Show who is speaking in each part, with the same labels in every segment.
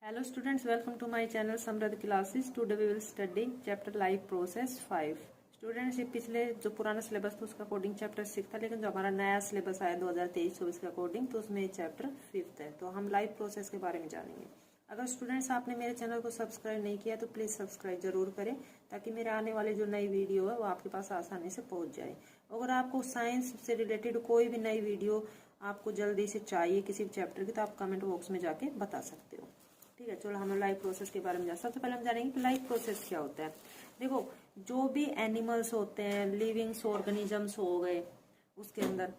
Speaker 1: Hello students, welcome to my channel Samradh Classes. Today we will study chapter Life Process 5. Students ये पिछले जो पुराना syllabus था उसका कोडिंग चैप्टर 6 था, लेकिन जो हमारा नया सिलेबस आया 2023-24 का कोडिंग, तो उसमें चैप्टर 5 है। तो हम लाइफ प्रोसेस के बारे में जानेंगे। अगर स्टूडेंट्स आपने मेरे चैनल को सब्सक्राइब नहीं किया तो प्लीज़ सब्सक्राइब जरूर करें, ताकि मेरे आने वाले जो नई वीडियो है वो आपके पास आसानी से पहुंच जाए। अगर आपको साइंस से रिलेटेड कोई भी नई वीडियो आपको जल्दी से चाहिए किसी भी चैप्टर की, तो आप कमेंट बॉक्स में जाके बता सकते हो। ठीक है, चलो हम लाइफ प्रोसेस के बारे में जान। सबसे पहले हम जानेंगे कि लाइफ प्रोसेस क्या होता है। देखो, जो भी एनिमल्स होते हैं, लिविंग्स ऑर्गेनिजम्स हो गए, उसके अंदर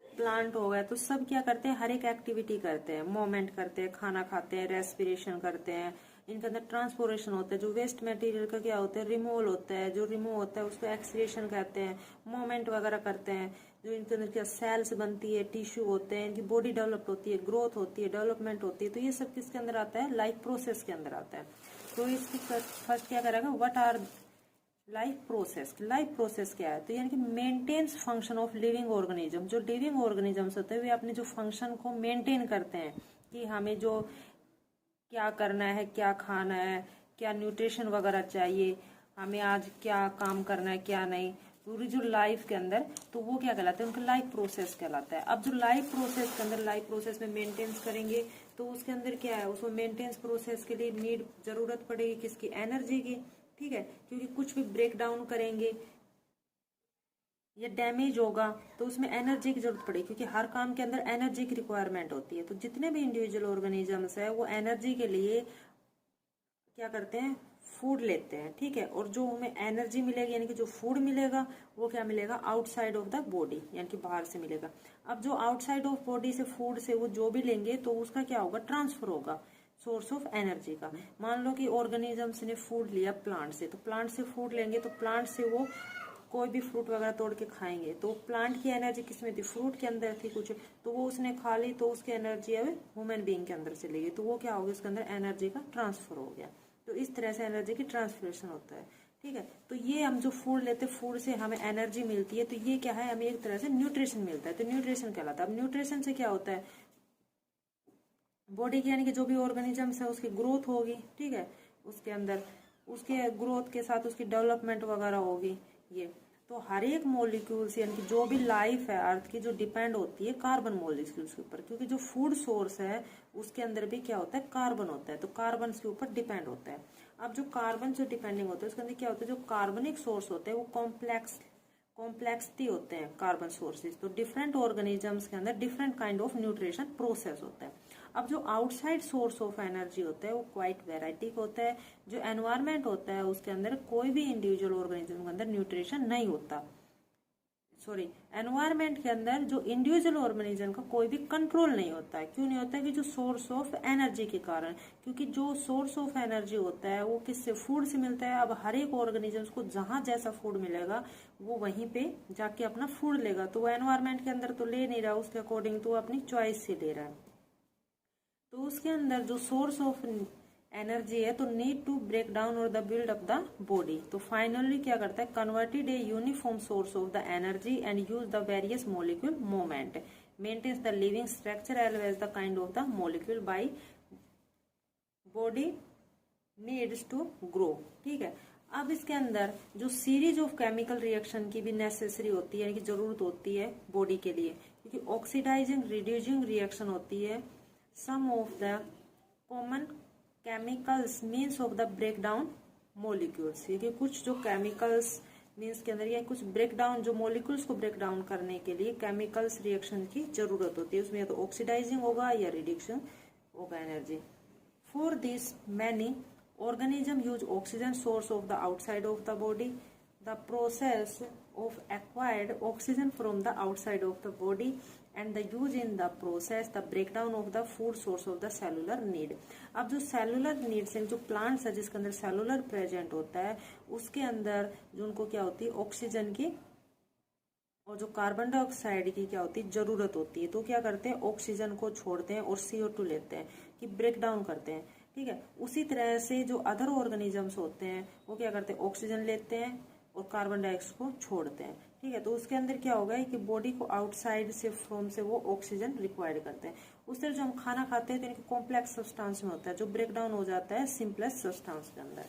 Speaker 1: प्लांट हो गया, तो सब क्या करते हैं, हर एक एक्टिविटी करते हैं, मूवमेंट करते हैं, खाना खाते हैं, रेस्पिरेशन करते हैं। इनके अंदर ट्रांसपोर्टेशन होता है। जो वेस्ट मटेरियल का क्या होता है, रिमूवल होता है। जो रिमूव होता है उसको एक्सक्रीशन कहते हैं। मूवमेंट वगैरह करते हैं। जो इनके अंदर क्या सेल्स बनती है, टिश्यू होते हैं, इनकी बॉडी डेवलप होती है, ग्रोथ होती है, डेवलपमेंट होती है। तो ये सब किसके अंदर आता है, लाइफ प्रोसेस के अंदर आता है। तो इसकी फर्स्ट क्या करेगा, what are life process. Life process क्या है, तो यानी कि maintenance function of living organism. जो लिविंग ऑर्गेनिजम्स होते हैं वे अपने जो फंक्शन को मेंटेन करते हैं, कि हमें जो क्या करना है, क्या खाना है, क्या न्यूट्रिशन वगैरह चाहिए, हमें आज क्या काम करना है, क्या नहीं, पूरी जो लाइफ के अंदर, तो वो क्या कहलाता है, उनका लाइफ प्रोसेस कहलाता है। अब जो लाइफ प्रोसेस के अंदर, लाइफ प्रोसेस में मेंटेनेंस करेंगे, तो उसके अंदर क्या है, उसको मेंटेनेंस प्रोसेस के लिए नीड जरूरत पड़ेगी किसकी, एनर्जी की। ठीक है, क्योंकि कुछ भी ब्रेक डाउन करेंगे या डैमेज होगा तो उसमें एनर्जी की जरूरत पड़ेगी, क्योंकि हर काम के अंदर एनर्जी की रिक्वायरमेंट होती है। तो जितने भी इंडिविजुअल ऑर्गेनिजम्स है वो एनर्जी के लिए क्या करते हैं, फूड लेते हैं। ठीक है, और जो हमें एनर्जी मिलेगी, यानी कि जो फूड मिलेगा वो क्या मिलेगा, आउटसाइड ऑफ द बॉडी, यानी कि बाहर से मिलेगा। अब जो आउटसाइड ऑफ बॉडी से फूड से वो जो भी लेंगे, तो उसका क्या होगा, ट्रांसफर होगा सोर्स ऑफ एनर्जी का। मान लो कि ऑर्गेनिजम्स ने फूड लिया प्लांट से, तो प्लांट से फूड लेंगे, तो प्लांट से वो कोई भी फ्रूट वगैरह तोड़ के खाएंगे, तो प्लांट की एनर्जी किसमें थी, फ्रूट के अंदर थी कुछ, तो वो उसने खा ली, तो उसकी एनर्जी अब ह्यूमन बीइंग के अंदर चली गई, तो वो क्या होगा, उसके अंदर एनर्जी का ट्रांसफर हो गया। तो इस तरह से एनर्जी की ट्रांसफरेशन होता है। ठीक है, तो ये हम जो फूड लेते हैं, फूड से हमें एनर्जी मिलती है, तो ये क्या है, हमें एक तरह से न्यूट्रिशन मिलता है, तो न्यूट्रिशन कहलाता है। अब न्यूट्रिशन से क्या होता है, बॉडी की यानी कि जो भी ऑर्गेनिजम्स है उसकी ग्रोथ होगी। ठीक है, उसके अंदर उसके ग्रोथ के साथ उसकी डेवलपमेंट वगैरह होगी। ये तो हर एक मॉलिक्यूल्स यानी कि जो भी लाइफ है अर्थ की, जो डिपेंड होती है कार्बन मॉलिक्यूल्स के ऊपर, क्योंकि जो फूड सोर्स है उसके अंदर भी क्या होता है, कार्बन होता है, तो कार्बन के ऊपर डिपेंड होता है। अब जो कार्बन जो डिपेंडिंग होता है उसके अंदर क्या होता है, जो कार्बनिक सोर्स होते हैं वो कॉम्प्लेक्सिटी होते हैं कार्बन सोर्सेज। तो डिफरेंट ऑर्गेनिजम्स के अंदर different kind of nutrition process होता है। अब जो आउटसाइड सोर्स ऑफ एनर्जी होता है वो क्वाइट वेराइटी होता है। जो एनवायरमेंट होता है उसके अंदर कोई भी इंडिविजुअल ऑर्गेनिज्म के अंदर न्यूट्रिशन नहीं होता। सॉरी, एनवायरमेंट के अंदर जो इंडिविजुअल ऑर्गेनिज्म का कोई भी कंट्रोल नहीं होता है। क्यों नहीं होता है, कि जो सोर्स ऑफ एनर्जी के कारण, क्योंकि जो सोर्स ऑफ एनर्जी होता है वो किससे, फूड से मिलता है। अब हर एक ऑर्गेनिज्म को जहां जैसा फूड मिलेगा वो वहीं पे जाके अपना फूड लेगा, तो वो एनवायरमेंट के अंदर तो ले नहीं रहा उसके अकॉर्डिंग, तो वो अपनी चॉइस से ले रहा है। तो उसके अंदर जो सोर्स ऑफ एनर्जी है, तो नीड टू ब्रेक डाउन और the build up the body, तो फाइनली क्या करता है, converted a uniform source of the energy and use the various molecule movement, maintenance the living structure as well as the kind of the molecule by body needs to grow. ठीक है, अब इसके अंदर जो series of chemical reaction की भी necessary होती है, यानी कि जरूरत होती है बॉडी के लिए, क्योंकि ऑक्सीडाइजिंग रिड्यूसिंग रिएक्शन होती है। Some of the common chemicals means of the break down molecules, ये कि कुछ जो केमिकल्स मीन्स के अंदर या कुछ ब्रेक डाउन, जो मोलिक्यूल्स को ब्रेक डाउन करने के लिए केमिकल्स रिएक्शन की जरूरत होती है। उसमें या तो ऑक्सीडाइजिंग होगा या रिडक्शन होगा energy. For this many organism use oxygen source of the outside of the body. The process of acquired oxygen from the outside of the body and the use in the process the breakdown of the food source of the cellular need. अब जो cellular needs है, जो plants है जिसके अंदर cellular present होता है, उसके अंदर जो उनको क्या होती है, ऑक्सीजन की और जो कार्बन डाइऑक्साइड की क्या होती है, जरूरत होती है। तो क्या करते हैं, ऑक्सीजन को छोड़ते हैं और CO2 लेते हैं, कि ब्रेक डाउन करते हैं। ठीक है, उसी तरह से जो अदर ऑर्गेनिजम्स होते हैं वो क्या करते हैं, ऑक्सीजन लेते हैं और कार्बन डाइऑक्साइड को छोड़ते हैं। ठीक है। तो उसके अंदर क्या होगा कि बॉडी को आउटसाइड से फ्रॉम से वो ऑक्सीजन रिक्वायर्ड करते हैं। उस तरह जो हम खाना खाते हैं तो इनके कॉम्प्लेक्स सब्सटेंस में होता है जो ब्रेक डाउन हो जाता है सिंपलेस्ट सब्सटेंस के अंदर।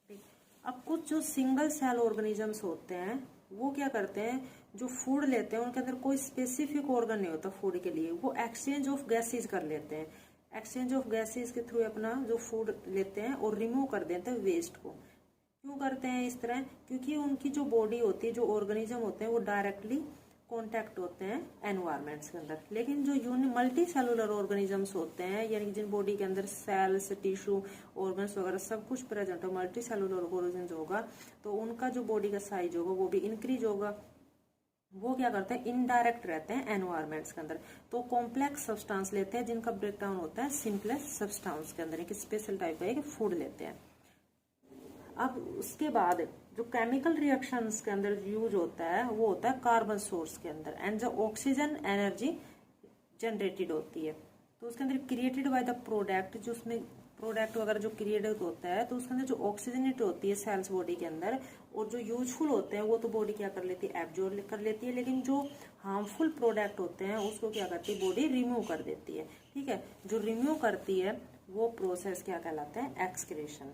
Speaker 1: ठीक। अब कुछ जो सिंगल सेल ऑर्गेनिजम्स होते हैं वो क्या करते हैं, जो फूड लेते हैं उनके अंदर कोई स्पेसिफिक ऑर्गन नहीं होता फूड के लिए, वो एक्सचेंज ऑफ गैसेज कर लेते हैं। एक्सचेंज ऑफ गैसेज के थ्रू अपना जो फूड लेते हैं और रिमूव कर देते हैं वेस्ट को। क्यों करते हैं इस तरह, क्योंकि उनकी जो बॉडी होती है, जो ऑर्गेनिज्म होते हैं वो डायरेक्टली कांटेक्ट होते हैं एनवायरमेंट्स के अंदर। लेकिन जो मल्टी सेलुलर ऑर्गेनिजम्स होते हैं, यानी जिन बॉडी के अंदर सेल्स, टिश्यू, ऑर्गन्स वगैरह सब कुछ प्रेजेंट हो, मल्टी सेलुलर ऑर्गेनिजम्स होगा, तो उनका जो बॉडी का साइज होगा वो भी इंक्रीज होगा। वो क्या करते हैं, इनडायरेक्ट रहते हैं एनवायरमेंट्स के अंदर, तो कॉम्प्लेक्स सब्सटेंस लेते हैं जिनका ब्रेकडाउन होता है सिंपलेस्ट सब्सटेंस के अंदर, एक स्पेशल टाइप का एक फूड लेते हैं। अब उसके बाद जो केमिकल रिएक्शंस के अंदर यूज होता है वो होता है कार्बन सोर्स के अंदर, एंड जो ऑक्सीजन एनर्जी जनरेटेड होती है तो उसके अंदर क्रिएटेड बाय द प्रोडक्ट, जो उसमें प्रोडक्ट वगैरह जो क्रिएटेड होता है तो उसके अंदर जो ऑक्सीजनेट होती है सेल्स बॉडी के अंदर, और जो यूजफुल होते हैं वो तो बॉडी क्या कर लेती है, एब्जॉर्ब कर लेती है, लेकिन जो हार्मफुल प्रोडक्ट होते हैं उसको क्या करती है, बॉडी रिमूव कर देती है। ठीक है। जो रिमूव करती है वो प्रोसेस क्या कहलाता है, एक्सक्रीशन।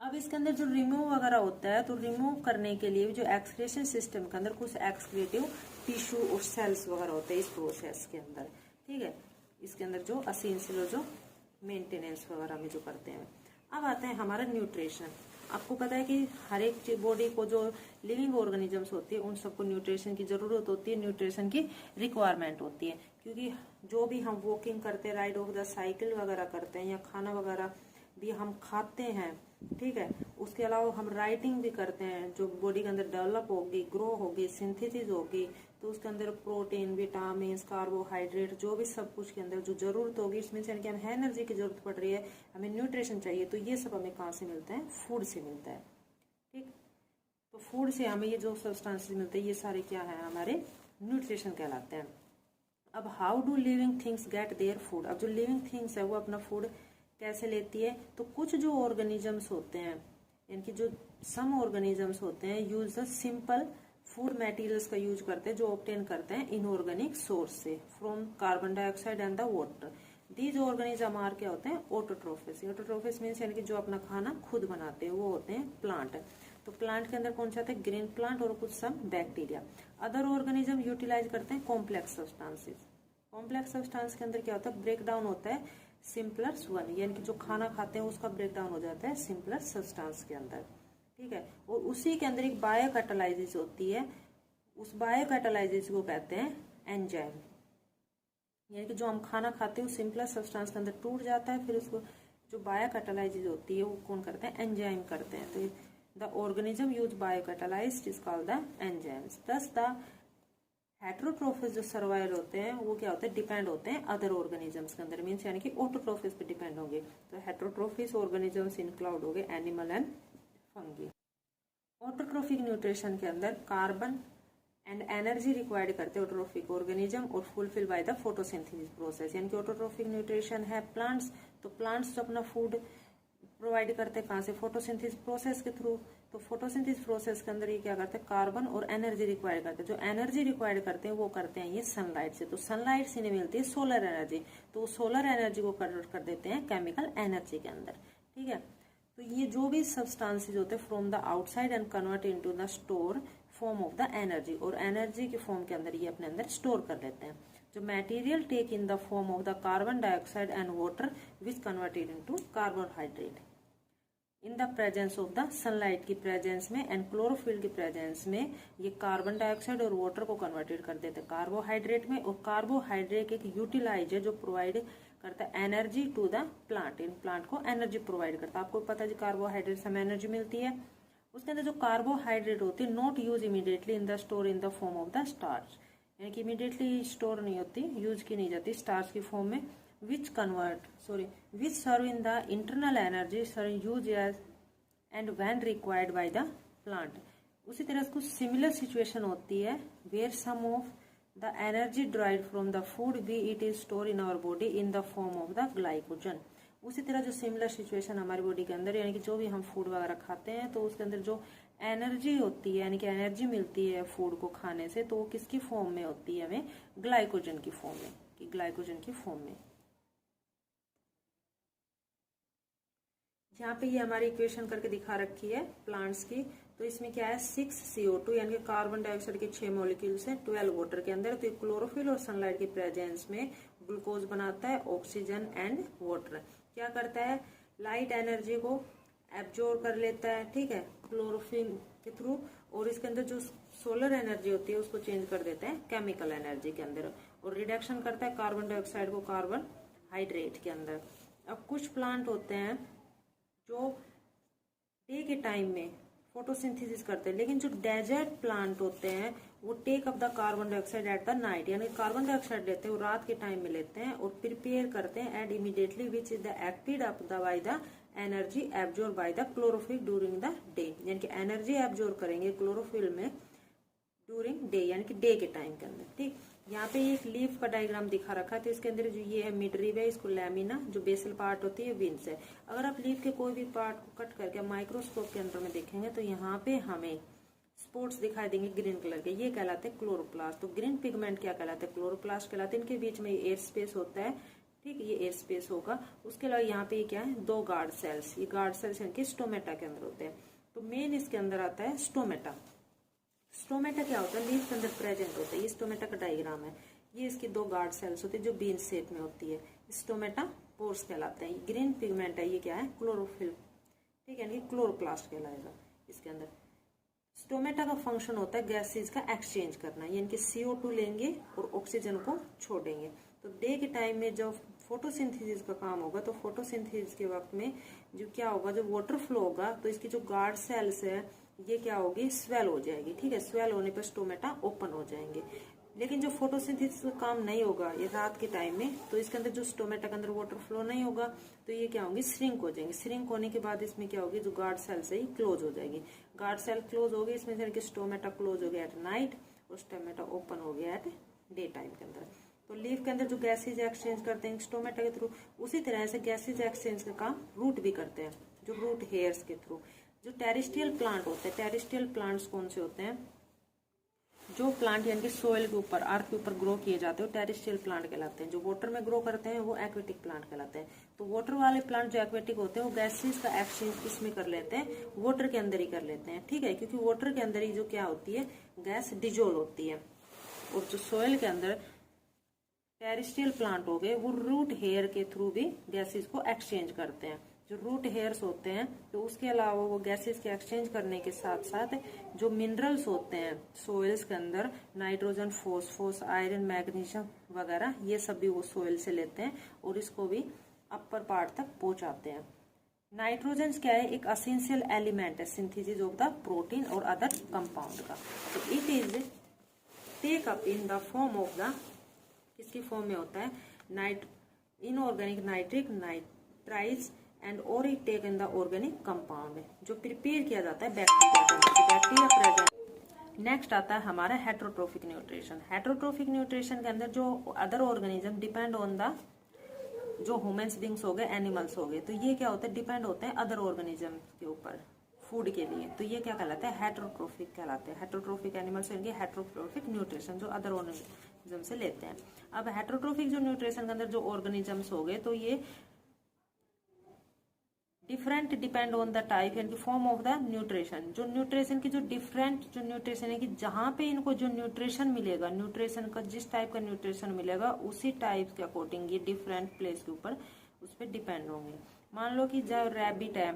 Speaker 1: अब इसके अंदर जो रिमूव वगैरह होता है तो रिमूव करने के लिए जो एक्सक्रीशन सिस्टम के अंदर कुछ एक्सक्रीटिव टिश्यू और सेल्स वगैरह होते हैं इस प्रोसेस के अंदर। ठीक है। इसके अंदर जो असेंशियल जो मेंटेनेंस वगैरह में जो करते हैं। अब आता है हमारा न्यूट्रिशन। आपको पता है कि हर एक बॉडी को जो लिविंग ऑर्गेनिजम्स होती है उन सबको न्यूट्रिशन की जरूरत होती है, न्यूट्रिशन की रिक्वायरमेंट होती है, क्योंकि जो भी हम वॉकिंग करते हैं, राइड ऑफ द साइकिल वगैरह करते हैं, या खाना वगैरह भी हम खाते हैं, ठीक है, उसके अलावा हम राइटिंग भी करते हैं, जो बॉडी के अंदर डेवलप होगी, ग्रो होगी, सिंथेसिस होगी, तो उसके अंदर प्रोटीन, विटामिन, कार्बोहाइड्रेट, जो भी सब कुछ के अंदर जो जरूरत होगी, इसमें से यानी कि हमें एनर्जी की जरूरत पड़ रही है, हमें न्यूट्रिशन चाहिए, तो ये सब हमें कहाँ से मिलता है, फूड से मिलता है। ठीक। तो फूड से हमें ये जो सब्सटेंसेस मिलते हैं ये सारे क्या है, हमारे न्यूट्रिशन कहलाते हैं। अब how do living things get their food. अब जो लिविंग थिंग्स है वो अपना फूड कैसे लेती है, तो कुछ जो ऑर्गेनिजम्स होते हैं, यानी कि जो सम ऑर्गेनिजम्स होते हैं use the simple food materials का यूज करते हैं जो ऑब्टेन करते हैं इनऑर्गेनिक सोर्स से from carbon dioxide and the water. These organism are क्या होते हैं, ऑटोट्रोफिस। ऑटोट्रोफिस मीन्स यानी कि जो अपना खाना खुद बनाते हैं वो होते हैं प्लांट। तो प्लांट के अंदर कौन से आते हैं, ग्रीन प्लांट और कुछ some bacteria. Other organism utilize करते हैं कॉम्प्लेक्स सब्सटेंसेस। कॉम्प्लेक्स सब्सटेंस के अंदर क्या होता है, ब्रेक डाउन होता है सिंपलर वन, यानी कि जो खाना खाते हैं उसका ब्रेक डाउन हो जाता है सिंपलर सब्सटेंस के अंदर। ठीक है। और उसी के अंदर एक बायोकैटालाइसिस होती है, उस बायोकैटालाइसिस को कहते हैं एंजाइम, यानी कि जो हम खाना खाते हैं वो सिंपलर सब्सटेंस के अंदर टूट जाता है, फिर उसको जो बायोकैटालाइसिस होती है वो कौन करते हैं, एंजाइम करते हैं। तो the organism use biocatalysed is called the enzymes. Thus the heterotrophs जो सर्वाइवल होते हैं वो क्या होते हैं, डिपेंड होते हैं अदर ऑर्गेनिजम्स के अंदर, मीन्स यानी कि ऑटोट्रोफिस पे डिपेंड होंगे। तो हेट्रोट्रोफिस ऑर्गेनिजम्स इंक्लूड हो गए animal and fungi. Autotrophic nutrition के अंदर कार्बन एंड एनर्जी रिक्वायर्ड करते हैं ऑटोट्रोफिक ऑर्गेनिज्म और fulfil by the photosynthesis process. यानी कि ऑटोट्रोफिक न्यूट्रिशन है प्लांट्स, तो प्लांट्स जो अपना फूड प्रोवाइड करते हैं कहाँ से, फोटोसिंथेसिस प्रोसेस के थ्रू। तो फोटोसिंथेसिस प्रोसेस के अंदर ये क्या करते हैं, कार्बन और एनर्जी रिक्वायर करते हैं। जो एनर्जी रिक्वायर करते हैं वो करते हैं ये सनलाइट से। तो सनलाइट से नहीं मिलती है सोलर एनर्जी, तो सोलर एनर्जी को कन्वर्ट कर देते हैं केमिकल एनर्जी के अंदर। ठीक है। तो ये जो भी सब्सटेंसेस होते हैं from the outside and convert into the store form of the energy, और एनर्जी के फॉर्म के अंदर ये अपने अंदर स्टोर कर लेते हैं। जो material take in the form of the carbon dioxide and water which converted into carbohydrate in the presence of the sunlight की प्रेजेंस में एंड क्लोरोफिल की प्रेजेंस में ये कार्बन डाइऑक्साइड और वाटर को कन्वर्टेड कर देते हैं कार्बोहाइड्रेट में। और कार्बोहाइड्रेट एक यूटिलाइज है जो प्रोवाइड करता है एनर्जी टू द प्लांट, इन प्लांट को एनर्जी प्रोवाइड करता है। आपको पता है जी कार्बोहाइड्रेट से हमें एनर्जी मिलती है। उसके अंदर जो कार्बोहाइड्रेट होती है not use immediately in the store in the form of the starch, यानी कि इमीडिएटली स्टोर नहीं होती, यूज की नहीं जाती स्टार्च की फॉर्म में, which serve in the internal energy use as and when required by the plant. उसी तरह कुछ सिमिलर सिचुएशन होती है where some of the energy derived from the food we eat is store in our body in the form of the glycogen. उसी तरह जो similar situation हमारी body के अंदर, यानी कि जो भी हम फूड वगैरह खाते हैं तो उसके अंदर जो एनर्जी होती है, यानी कि एनर्जी मिलती है फूड को खाने से, तो वो किसकी फॉर्म में होती है? हमें ग्लाइकोजन की फॉर्म में, कि ग्लाइकोजन की फॉर्म में। यहाँ पे ये हमारी इक्वेशन करके दिखा रखी है प्लांट्स की। तो इसमें क्या है, 6 CO2 यानी कि कार्बन डाइऑक्साइड के 6 मॉलिक्यूल्स हैं 12 वाटर के अंदर। तो क्लोरोफिल और सनलाइट के प्रेजेंस में ग्लूकोज बनाता है ऑक्सीजन एंड वाटर। क्या करता है, लाइट एनर्जी को एब्जॉर्ब कर लेता है, ठीक है, क्लोरोफिल के थ्रू, और इसके अंदर जो सोलर एनर्जी होती है उसको चेंज कर देते हैं केमिकल एनर्जी के अंदर, और रिडक्शन करता है कार्बन डाइऑक्साइड को कार्बन हाइड्रेट के अंदर। अब कुछ प्लांट होते हैं जो डे के टाइम में फोटोसिंथेसिस करते हैं, लेकिन जो डेजर्ट प्लांट होते हैं वो take up the carbon dioxide at the night, यानी कार्बन डाइऑक्साइड लेते हैं वो रात के टाइम में लेते हैं और प्रिपेयर करते हैं and immediately which is the acted up the by the energy absorb by the chlorophyll during the day, यानी कि एनर्जी एब्जॉर्ब करेंगे क्लोरोफिल में ड्यूरिंग डे, यानी कि डे के टाइम के अंदर। ठीक, यहाँ पे एक लीफ का डायग्राम दिखा रखा है, तो इसके अंदर जो ये है मिडरिब है, इसको लैमिना, जो बेसल पार्ट होती है विंस है। अगर आप लीफ के कोई भी पार्ट को कट करके माइक्रोस्कोप के अंदर में देखेंगे तो यहाँ पे हमें स्पॉट्स दिखाई देंगे ग्रीन कलर के, ये कहलाते हैं क्लोरोप्लास्ट। तो ग्रीन पिगमेंट क्या कहलाते हैं, क्लोरोप्लास्ट कहलाते हैं। इनके बीच में एयर स्पेस होता है, ठीक, ये एयर स्पेस होगा। उसके अलावा यहाँ पे क्या है, 2 गार्ड सेल्स, ये गार्ड सेल्स इनके स्टोमेटा के अंदर होते हैं। तो मेन इसके अंदर आता है स्टोमेटा। स्टोमेटा क्या होता है, लीफ के अंदर प्रेजेंट होता है, ये स्टोमेटा का डायग्राम है। ये इसकी 2 गार्ड सेल्स होती है जो बीन शेप में होती है, स्टोमेटा पोर्स कहलाते हैं। ग्रीन पिगमेंट है, ये क्या है, क्लोरोफिल, ठीक है, यानी क्लोरोप्लास्ट कहलाएगा इसके अंदर। स्टोमेटा का फंक्शन होता है गैसेज का एक्सचेंज करना, यानी कि CO2 लेंगे और ऑक्सीजन को छोड़ेंगे। तो डे के टाइम में जब फोटोसिंथेसिस का काम होगा, तो फोटोसिंथेसिस के वक्त में जो क्या होगा, जब वाटर फ्लो होगा तो इसकी जो गार्ड सेल्स है ये क्या होगी, स्वेल हो जाएगी, ठीक है। स्वेल होने पर स्टोमेटा ओपन हो जाएंगे। लेकिन जो फोटोसिंथेसिस का काम नहीं होगा ये रात के टाइम में, तो इसके अंदर जो स्टोमेटा के अंदर वाटर फ्लो नहीं होगा, तो ये क्या होंगी, श्रिंक हो जाएंगे। श्रिंक होने के बाद इसमें क्या होगी, जो गार्ड सेल से ही क्लोज हो जाएगी। गार्ड सेल क्लोज होगी, इसमें से स्टोमेटा क्लोज हो गया एट नाइट और स्टोमेटा ओपन हो गया एट डे टाइम के अंदर। तो लीफ के अंदर जो गैसेज एक्सचेंज करते हैं स्टोमेटा के थ्रू, उसी तरह से गैसेज एक्सचेंज का काम रूट भी करते हैं, जो रूट हेयर्स के थ्रू। जो टेरेस्ट्रियल प्लांट होते हैं, टेरेस्ट्रियल प्लांट्स कौन से होते हैं, जो प्लांट यानी कि सोइल के ऊपर, अर्थ के ऊपर ग्रो किए जाते हैं वो टेरेस्ट्रियल प्लांट कहलाते हैं। जो वाटर में ग्रो करते हैं वो एक्वेटिक प्लांट कहलाते हैं। तो वाटर वाले प्लांट जो एक्वेटिक होते हैं वो गैसेस का एक्सचेंज किसमें कर लेते हैं, वाटर के अंदर ही कर लेते हैं, ठीक है, क्योंकि वाटर के अंदर ही जो क्या होती है, गैस डिजोल्व होती है। और जो सोइल के अंदर टेरेस्ट्रियल प्लांट हो गए वो रूट हेयर के थ्रू भी गैसेस को एक्सचेंज करते हैं। जो रूट हेयर्स होते हैं तो उसके अलावा वो गैसेस के एक्सचेंज करने के साथ साथ जो मिनरल्स होते हैं सोइल्स के अंदर, नाइट्रोजन, फॉस्फोरस, आयरन, मैग्नीशियम वगैरह, ये सब भी वो सोइल से लेते हैं और इसको भी अपर पार्ट तक पहुंचाते हैं। नाइट्रोजन क्या है, एक असेंशियल एलिमेंट है सिंथेसिस ऑफ द प्रोटीन और अदर कंपाउंड का। तो it is take up in the form of the, किसकी फॉर्म में होता है, इनऑर्गेनिक नाइट्रिक, नाइट्राइज एंड और it take in the organic compound, जो प्रिपेयर किया जाता है बैक्टीरिया प्रेजेंट। नेक्स्ट आता है हमारा हेट्रोट्रोफिक न्यूट्रिशन। हेट्रोट्रोफिक न्यूट्रिशन के अंदर जो other organism depend on the, जो ह्यूमंस बींग्स हो गए, एनिमल्स हो गए, तो ये क्या होता है, डिपेंड होते हैं अदर ऑर्गेनिज्म के ऊपर फूड के लिए। तो ये क्या कहलाता है, हेट्रोट्रोफिक कहलाते हैं। हेट्रोट्रोफिक एनिमल्स होंगे, हेट्रोट्रोफिक न्यूट्रिशन जो अदर ऑर्गेनिज्म से लेते हैं। अब हेट्रोट्रोफिक जो न्यूट्रिशन के अंदर जो ऑर्गेनिजम्स हो गए, तो ये different depend on the type यानी फॉर्म ऑफ द न्यूट्रिशन। जो न्यूट्रिशन की जो डिफरेंट जो न्यूट्रिशन है कि जहां पे इनको जो न्यूट्रिशन मिलेगा, न्यूट्रिशन का जिस टाइप का न्यूट्रिशन मिलेगा उसी टाइप के अकॉर्डिंग ये डिफरेंट प्लेस के ऊपर उस पर डिपेंड होंगे। मान लो कि जब रैबिट है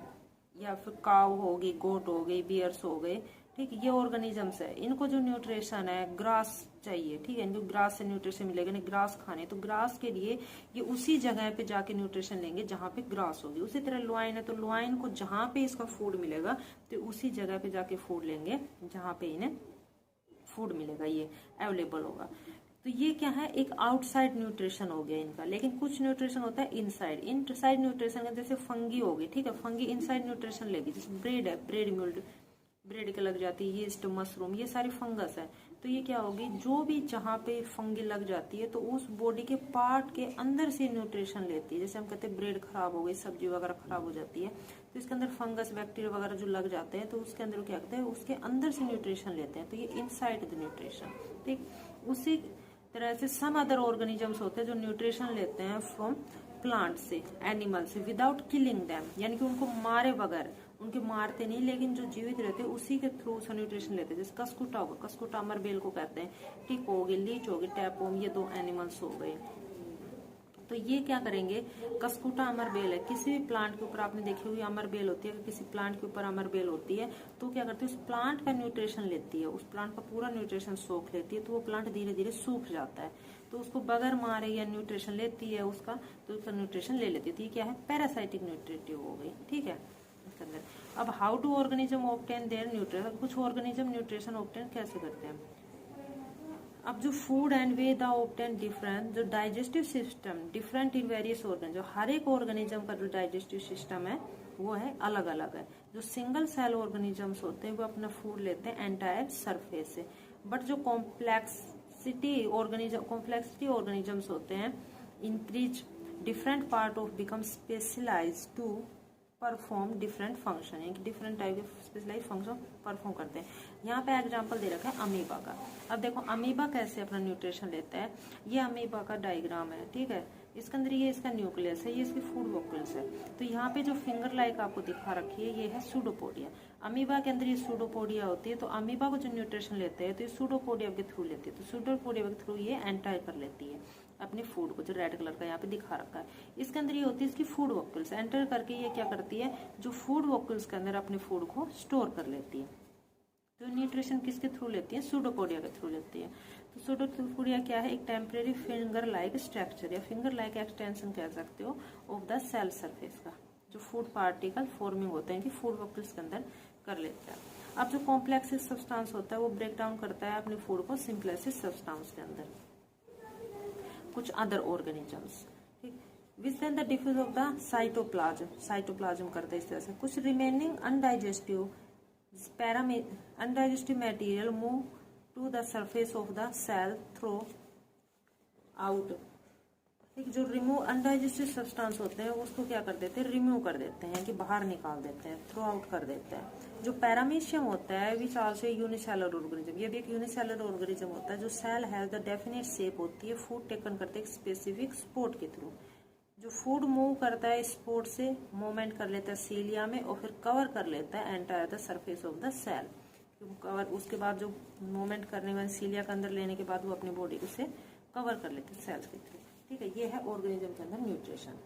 Speaker 1: या फिर काव होगी, गोट हो गई, बियर्स हो गए, ठीक, ये ऑर्गेनिजम्स है, इनको जो न्यूट्रिशन है, ग्रास चाहिए, ठीक है, इनको ग्रास से न्यूट्रिशन मिलेगा, नहीं ग्रास खाने, तो ग्रास के लिए ये उसी जगह पे जाके न्यूट्रिशन लेंगे जहां पे ग्रास होगी। उसी तरह लुआइन है तो लुआइन को जहां पे इसका फूड मिलेगा तो उसी जगह पे जाके फूड लेंगे जहां पे इन्हें फूड मिलेगा, ये अवेलेबल होगा। तो ये क्या है, एक आउटसाइड न्यूट्रिशन हो गया इनका। लेकिन कुछ न्यूट्रिशन होता है इनसाइड। इनसाइड न्यूट्रिशन का जैसे फंगी होगी, ठीक है, फंगी इनसाइड न्यूट्रिशन लेगी। जैसे ब्रेड है, ब्रेड के लग जाती है, यीस्ट, मशरूम, ये सारी फंगस है, तो ये क्या होगी, जो भी जहाँ पे फंगी लग जाती है तो उस बॉडी के पार्ट के अंदर से न्यूट्रिशन लेती है। जैसे हम कहते हैं ब्रेड खराब हो गई, सब्जी वगैरह खराब हो जाती है, तो इसके अंदर फंगस बैक्टीरिया वगैरह जो लग जाते हैं तो उसके अंदर क्या करते हैं, उसके अंदर से न्यूट्रिशन लेते हैं। तो ये इनसाइड द न्यूट्रिशन। ठीक, उसी तरह से सम अदर ऑर्गेनिजम्स होते हैं जो न्यूट्रिशन लेते हैं फ्रॉम प्लांट से, एनिमल से, विदाउट किलिंग देम, यानी कि उनको मारे बगैर, उनके मारते नहीं लेकिन जो जीवित रहते हैं उसी के थ्रू से न्यूट्रिशन लेते हैं। जैसे कस्कुटा होगा, कस्कुटा अमरबेल को कहते हैं, टिक होगी, लीच होगी, टैपवर्म, ये 2 एनिमल्स हो गए। तो ये क्या करेंगे, कस्कुटा अमरबेल है, किसी भी प्लांट के ऊपर आपने देखी हुई अमरबेल होती है, अगर किसी प्लांट के ऊपर अमरबेल होती है तो क्या करती है, उस प्लांट का न्यूट्रिशन लेती है, उस प्लांट का पूरा न्यूट्रिशन सोख लेती है, तो वो प्लांट धीरे धीरे सूख जाता है। तो उसको बगैर मारे या न्यूट्रिशन लेती है उसका, तो उसका न्यूट्रिशन ले लेती है। तो ये क्या है, पैरासाइटिक न्यूट्रिटिव हो गई। ठीक है, इसके अंदर अब how do organism obtain their nutrition, कुछ ऑर्गेनिज्म न्यूट्रिशन ऑब्टेन कैसे करते हैं। अब जो food and way the obtain different, जो digestive system different in various organ, जो हर एक ऑर्गेनिज्म का जो डाइजेस्टिव सिस्टम है वो है अलग अलग है। जो सिंगल सेल ऑर्गेनिजम्स होते हैं वो अपना फूड लेते हैं एंटायर सरफेस से, बट जो कॉम्प्लेक्सिटी ऑर्गेनिजम्स होते हैं increase different part of become specialize to perform different function, यानी कि डिफरेंट टाइप के स्पेशलाइज फंक्शन परफॉर्म करते हैं। यहाँ पे एग्जांपल दे रखा है अमीबा का। अब देखो अमीबा कैसे अपना न्यूट्रिशन लेता है, ये अमीबा का डायग्राम है। ठीक है, इसके अंदर ये इसका न्यूक्लियस है, ये इसकी फूड वॉक्यूल्स है। तो यहाँ पे जो फिंगर लाइक आपको दिखा रखी है ये है सूडोपोडिया। अमीबा के अंदर ये सूडोपोडिया होती है। तो अमीबा को जो न्यूट्रिशन लेते हैं तो ये सूडोपोडिया के थ्रू लेती है, तो सूडोपोडिया के थ्रू ये एंटर कर लेती है अपने फूड को, जो रेड कलर का यहाँ पे दिखा रखा है। इसके अंदर ये होती है इसकी फूड वॉक्यूल्स, एंटर करके ये क्या करती है, जो फूड वॉक्यूल्स के अंदर अपने फूड को स्टोर कर लेती है। तो न्यूट्रिशन किसके थ्रू लेती है, सूडोपोडिया के थ्रू लेती है। तो सूडोपोडिया क्या है, एक टेम्परेरी फिंगर लाइक स्ट्रक्चर या फिंगर लाइक एक्सटेंशन कह सकते हो ऑफ द सेल सरफेस का, जो फूड पार्टिकल फॉर्मिंग होते हैं कि फूड वॉक्यूल्स के अंदर कर लेता है। अब जो कॉम्प्लेक्स सब्सटेंस होता है वो ब्रेक डाउन करता है अपने फूड को सिंप्लेक्स सब्सटेंस के अंदर, कुछ अदर ऑर्गेनिजम्स। ठीक, which then the diffuse of the cytoplasm करते हैं इस तरह से। कुछ remaining undigestive undigested material move to the surface of the cell through out। ठीक, जो रिमूव अनडाइजेस्टेड सब्सटेंस होते हैं उसको क्या कर देते हैं, रिमूव कर देते हैं कि बाहर निकाल देते हैं, थ्रू आउट कर देते हैं। जो पैरामीशियम होता है विच आल्सो यूनिसेलर ऑर्गेनिज्म, ये भी एक यूनिसेलर ऑर्गेनिज्म होता है। जो cell has the definite shape होती है, फूड टेकन करते हैं स्पेसिफिक स्पोर्ट के थ्रू। जो फूड मूव करता है स्पोर्ट से मूवमेंट कर लेता है सीलिया में और फिर कवर कर लेता है entire the surface of the cell. Cover उसके बाद जो मूवमेंट करने में सीलिया के अंदर लेने के बाद वो अपनी बॉडी को से कवर कर लेते हैं सेल्स के थ्रू। ठीक है, ये है ऑर्गेनिज्म के अंदर न्यूट्रिशन।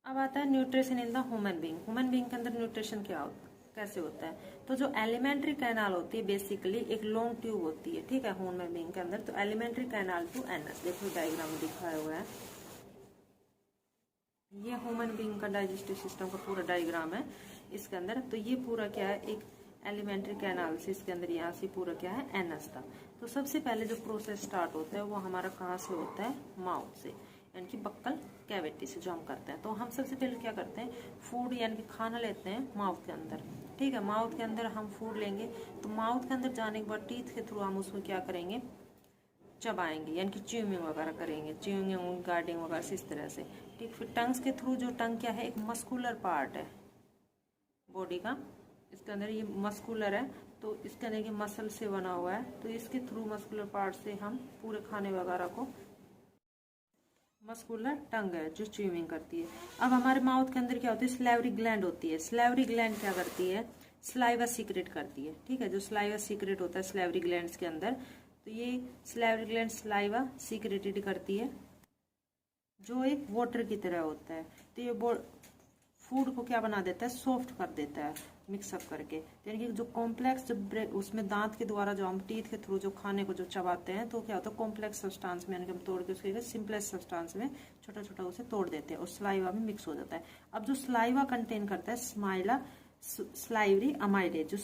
Speaker 1: अब आता है nutrition in the human being. Human being के अंदर न्यूट्रिशन क्या होता है, कैसे होता है। तो जो एलिमेंट्री कैनाल होती है बेसिकली एक लॉन्ग ट्यूब होती है। ठीक है, ह्यूमन बीइंग के अंदर तो एलिमेंट्री कैनाल टू एनस, देखो डायग्राम में दिखाया हुआ है, ये ह्यूमन बीइंग का डाइजेस्टिव सिस्टम का पूरा डायग्राम है इसके अंदर। तो ये पूरा क्या है, एक एलिमेंट्री कैनाल से इसके अंदर यहाँ से पूरा क्या है एनस था। तो सबसे पहले जो प्रोसेस स्टार्ट होता है वो हमारा कहाँ से होता है, माउथ से, यानी कि बक्कल कैविटी से जो हम करते हैं। तो हम सबसे पहले क्या करते हैं, फूड यानी कि खाना लेते हैं माउथ के अंदर। ठीक है, माउथ के अंदर हम फूड लेंगे तो माउथ के अंदर जाने के बाद टीथ के थ्रू हम उसको क्या करेंगे, चबाएंगे, यानी कि च्यूइंग वगैरह करेंगे, च्यूइंग गार्डिंग वगैरह इस तरह से। ठीक, फिर टंग्स के थ्रू, जो टंग क्या है एक मस्कुलर पार्ट है बॉडी का, इसके अंदर ये मस्कुलर है तो इसके अंदर ये मसल से बना हुआ है, तो इसके थ्रू मस्कुलर पार्ट से हम पूरे खाने वगैरह को, मस्कुलर टंग है जो च्यूइंग करती है। अब हमारे माउथ के अंदर क्या होती है, स्लाइवरी ग्लैंड होती है। स्लाइवरी ग्लैंड क्या करती है, स्लाइवा सीक्रेट करती है। ठीक है, जो स्लाइवा सीक्रेट होता है स्लाइवरी ग्लैंड्स के अंदर, तो ये स्लाइवरी ग्लैंड स्लाइवा सीक्रेटेड करती है जो एक वाटर की तरह होता है। तो ये फूड को क्या बना देता है, सॉफ्ट कर देता है मिक्सअप करके। यानी कि जो कॉम्प्लेक्स जब उसमें दांत के द्वारा जो हम टीथ के थ्रू जो खाने को जो चबाते हैं तो क्या होता है, कॉम्प्लेक्स सब्सटेंस में यानी कि हम तोड़ के उसके सिंपलेस्ट सब्सटेंस में छोटा छोटा उसे तोड़ देते हैं और स्लाइवा में मिक्स हो जाता है। अब जो स्लाइवा कंटेन करता है स्लाइवरी अमाइलेज, जो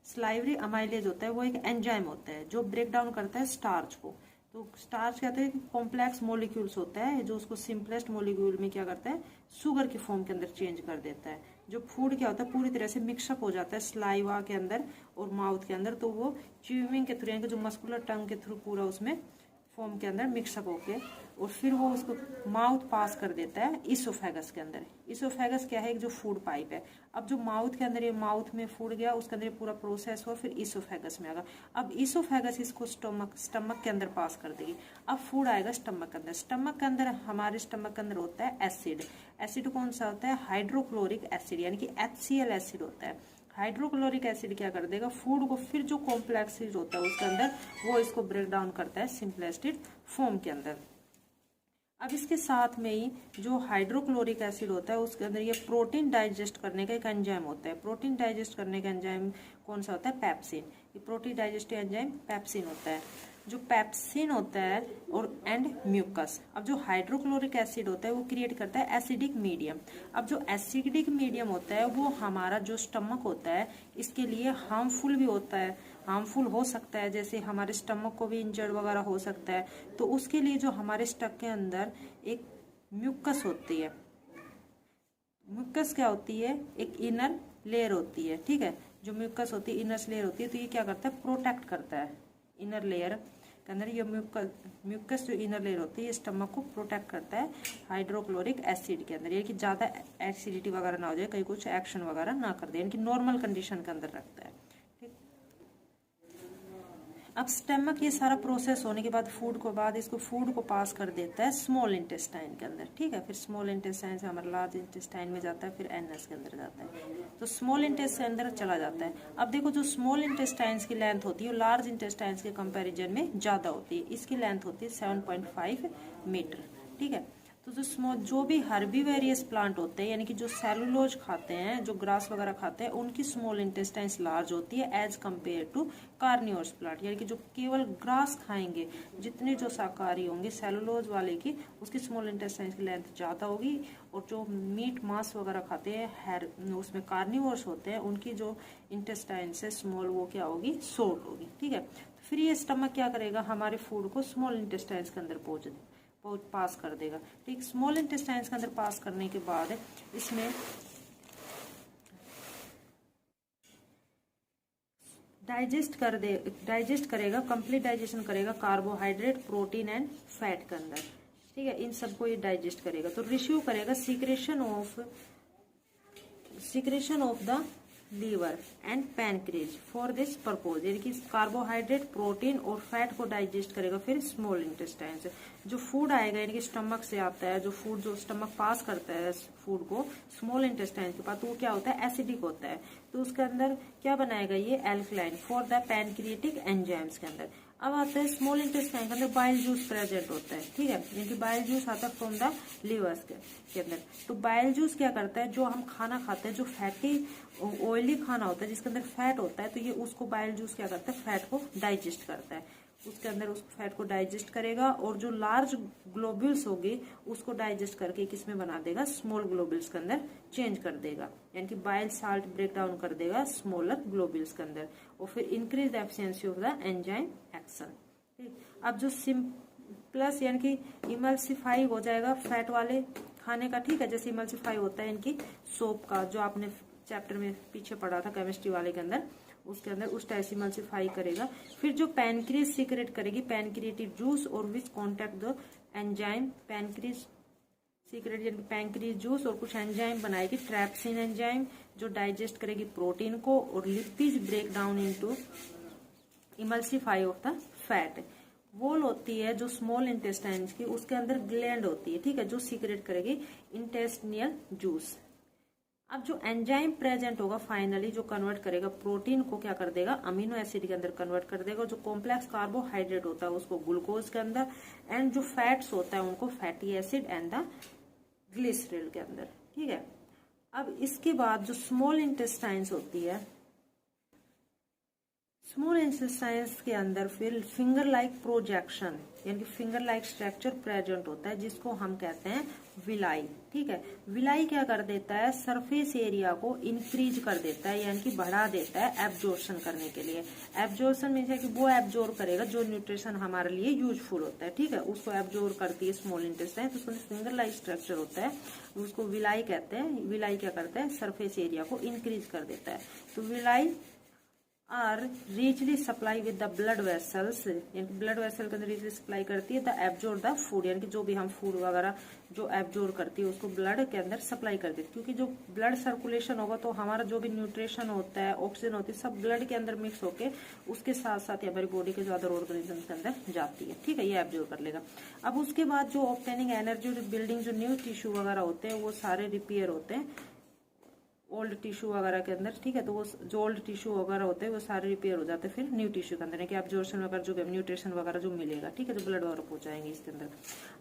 Speaker 1: स्लाइवरी अमाइलेज होता है वो एक एंजाइम होता है जो ब्रेक डाउन करता है स्टार्च को। तो स्टार्च कहते हैं कि कॉम्प्लेक्स मॉलिक्यूल्स होता है जो उसको सिंपलेस्ट मॉलिक्यूल में क्या करता है, शुगर की फॉर्म के अंदर चेंज कर देता है। जो फूड क्या होता है पूरी तरह से मिक्सअप हो जाता है स्लाइवा के अंदर और माउथ के अंदर, तो वो च्यूइंग के थ्रू यानी कि जो मस्कुलर टंग के थ्रू पूरा उसमें फॉर्म के अंदर मिक्सअप होके और फिर वो उसको माउथ पास कर देता है इसोफेगस के अंदर। इसोफेगस क्या है, एक जो फूड पाइप है। अब जो माउथ के अंदर ये माउथ में फूड गया उसके अंदर ये पूरा प्रोसेस हुआ, फिर इसोफेगस में आएगा। अब इसोफेगस इसको स्टमक के अंदर पास कर देगी। अब फूड आएगा स्टमक के अंदर। स्टमक के अंदर हमारे स्टमक के अंदर होता है एसिड। एसिड कौन सा होता है, हाइड्रोक्लोरिक एसिड यानी कि HCl एसिड होता है। हाइड्रोक्लोरिक एसिड क्या कर देगा, फूड को फिर जो कॉम्प्लेक्स होता है उसके अंदर वो इसको ब्रेक डाउन करता है सिंपलेस्टिड फॉर्म के अंदर। अब इसके साथ में ही जो हाइड्रोक्लोरिक एसिड होता है उसके अंदर ये प्रोटीन डाइजेस्ट करने का एक एंजाइम होता है। प्रोटीन डाइजेस्ट करने का एंजाइम कौन सा होता है, पेप्सिन। ये प्रोटीन डाइजेस्टिव एंजाइम पेप्सिन होता है। जो पेप्सिन होता है और एंड म्यूकस। अब जो हाइड्रोक्लोरिक एसिड होता है वो क्रिएट करता है एसिडिक मीडियम। अब जो एसिडिक मीडियम होता है वो हमारा जो स्टमक होता है इसके लिए हार्मफुल भी होता है, हार्मफुल हो सकता है, जैसे हमारे स्टमक को भी इंजर्ड वगैरह हो सकता है। तो उसके लिए जो हमारे स्टमक के अंदर एक म्यूकस होती है, म्यूकस क्या होती है, एक इनर लेयर होती है, ठीक है। जो म्यूकस होती है इनर लेयर होती है, तो ये क्या करता है, प्रोटेक्ट करता है। इनर लेयर के अंदर ये म्यूकस जो इनर लेयर होती है स्टमक को प्रोटेक्ट करता है हाइड्रोक्लोरिक एसिड के अंदर, यानी कि ज्यादा एसिडिटी वगैरह ना हो जाए, कहीं कुछ एक्शन वगैरह ना कर दे, यानी कि नॉर्मल कंडीशन के अंदर रखता है। अब स्टमक ये सारा प्रोसेस होने के बाद फूड इसको फूड को पास कर देता है स्मॉल इंटेस्टाइन के अंदर, ठीक है। फिर स्मॉल इंटेस्टाइन से हमारा लार्ज इंटेस्टाइन में जाता है, फिर एनस के अंदर जाता है। तो स्मॉल इंटेस्टाइन अंदर चला जाता है। अब देखो जो स्मॉल इंटेस्टाइन्स की लेंथ होती है वो लार्ज इंटेस्टाइन्स के कंपैरिजन में ज्यादा होती है। इसकी लेंथ होती है 7.5 मीटर, ठीक है। तो जो भी हर्बीवेरियस प्लांट होते हैं यानी कि जो सेलुलोज खाते हैं, जो ग्रास वगैरह खाते हैं, उनकी स्मॉल इंटेस्टाइन्स लार्ज होती है as compare to carnivorous plant, यानी कि जो केवल ग्रास खाएंगे, जितने जो शाकाहारी होंगे सेलुलोज वाले की, उसकी स्मॉल इंटेस्टाइन्स की लेंथ ज्यादा होगी। और जो मीट मांस वगैरह खाते हैं उसमें कार्निवोरस होते हैं, उनकी जो इंटेस्टाइन्स है स्मॉल वो क्या होगी, शॉर्ट होगी, ठीक है। फिर ये स्टमक क्या करेगा, हमारे फूड को स्मॉल इंटेस्टाइन्स के अंदर पास कर देगा, ठीक। स्मॉल इंटेस्टाइन्स के अंदर पास करने के बाद इसमें डाइजेस्ट करेगा, कंप्लीट डाइजेशन करेगा कार्बोहाइड्रेट, प्रोटीन एंड फैट के अंदर, ठीक है। इन सबको ये डाइजेस्ट करेगा। तो रिसीव करेगा secretion of the liver and pancreas for this purpose, यानी कि कार्बोहाइड्रेट, प्रोटीन और फैट को डाइजेस्ट करेगा फिर स्मॉल इंटेस्टाइन से। जो फूड आएगा यानी कि स्टमक से आता है, जो फूड जो स्टमक पास करता है फूड को स्मॉल इंटेस्टाइन के पास, तो वो क्या होता है, एसिडिक होता है। तो उसके अंदर क्या बनाएगा ये, alkaline for the pancreatic enzymes के अंदर। अब आता है स्मॉल इंटेस्टाइन के अंदर बाइल जूस प्रेजेंट होता है, ठीक है, यानी कि बाइल जूस आता है फ्रॉम द लिवर्स के अंदर। तो बाइल जूस क्या करता है, जो हम खाना खाते हैं, जो फैटी ऑयली खाना होता है जिसके अंदर फैट होता है, तो ये उसको बाइल जूस क्या करता है, फैट को डाइजेस्ट करता है। उसके अंदर उस फैट को डाइजेस्ट करेगा और जो लार्ज ग्लोब्यूल्स होगी उसको डाइजेस्ट करके किसमें बना देगा, स्मॉल ग्लोब्यूल्स के अंदर चेंज कर देगा, यानी कि बाइल साल्ट ब्रेक डाउन कर देगा स्मॉलर ग्लोब्यूल्स के अंदर, और फिर increase the efficiency of the enzyme action, ठीक। अब जो प्लस यानी कि इमल्सिफाई हो जाएगा फैट वाले खाने का, ठीक है, जैसे इमल्सिफाई होता है इनकी सोप का, जो आपने चैप्टर में पीछे पढ़ा था केमिस्ट्री वाले के अंदर, उसके अंदर उस टाइप से इमल्सिफाई करेगा। फिर जो पैनक्रियाज सीक्रेट करेगी पैनक्रिएटिक जूस और which contact the enzyme, pancreas secrete यानी पैनक्रियाज जूस और कुछ एंजाइम बनाएगी, ट्रैप्सिन एंजाइम जो डाइजेस्ट करेगी प्रोटीन को, और lipid break down into emulsify of the fat. Wall होती है जो स्मॉल इंटेस्टाइन की, उसके अंदर ग्लैंड होती है, ठीक है, जो सीक्रेट करेगी इंटेस्टिनियल जूस। अब जो एंजाइम प्रेजेंट होगा फाइनली जो कन्वर्ट करेगा प्रोटीन को, क्या कर देगा, अमीनो एसिड के अंदर कन्वर्ट कर देगा। जो कॉम्प्लेक्स कार्बोहाइड्रेट होता है उसको ग्लूकोज के अंदर, एंड जो फैट्स होता है उनको fatty acid and the glycerol के अंदर, ठीक है। अब इसके बाद जो स्मॉल इंटेस्टाइन्स होती है, स्मॉल इंटेस्टाइन के अंदर फिर फिंगर लाइक प्रोजेक्शन यानी कि फिंगर लाइक स्ट्रक्चर प्रेजेंट होता है, जिसको हम कहते हैं विलाई। ठीक है, विलाई क्या कर देता है, सरफेस एरिया को इंक्रीज कर देता है यानी कि बढ़ा देता है एब्जॉर्प्शन करने के लिए। एब्जॉर्प्शन मीन्स है कि वो एब्जॉर्ब करेगा जो न्यूट्रिशन हमारे लिए यूजफुल होता है। ठीक है, उसको एब्जॉर्ब करती है स्मॉल इंटेस्टाइन, तो उसको फिंगर लाइक स्ट्रक्चर होता है, उसको विलाई कहते हैं। विलाई क्या करता है, सरफेस एरिया को इंक्रीज कर देता है। तो villi are richly supply with the blood vessels, यानी ब्लड वेसल के अंदर रिचली सप्लाई करती है द एब्जॉर्ब द फूड, यानी कि जो भी हम फूड वगैरह जो एब्जॉर्ब करती है उसको ब्लड के अंदर सप्लाई कर देती है। क्योंकि जो ब्लड सर्कुलेशन होगा तो हमारा जो भी न्यूट्रिशन होता है, ऑक्सीजन होती है, सब ब्लड के अंदर मिक्स होके उसके साथ साथ हमारी बॉडी के जो अदर ऑर्गेनिज्म के अंदर जाती है। ठीक है, ये एब्जॉर्ब कर लेगा। अब उसके बाद जो ऑब्टेनिंग एनर्जी, बिल्डिंग जो न्यू टिश्यू वगैरह होते हैं वो सारे रिपेयर होते हैं ओल्ड टिश्यू वगैरह के अंदर। ठीक है, तो वो जो ओल्ड टिश्यू वगैरह होते हैं वो सारे रिपेयर हो जाते हैं फिर न्यू टिश्यू के अंदर, यानी कि एब्जॉर्प्शन वगैरह जो न्यूट्रिशन वगैरह जो मिलेगा। ठीक है, जो ब्लड वगैरह पहुंचाएंगे इसके अंदर।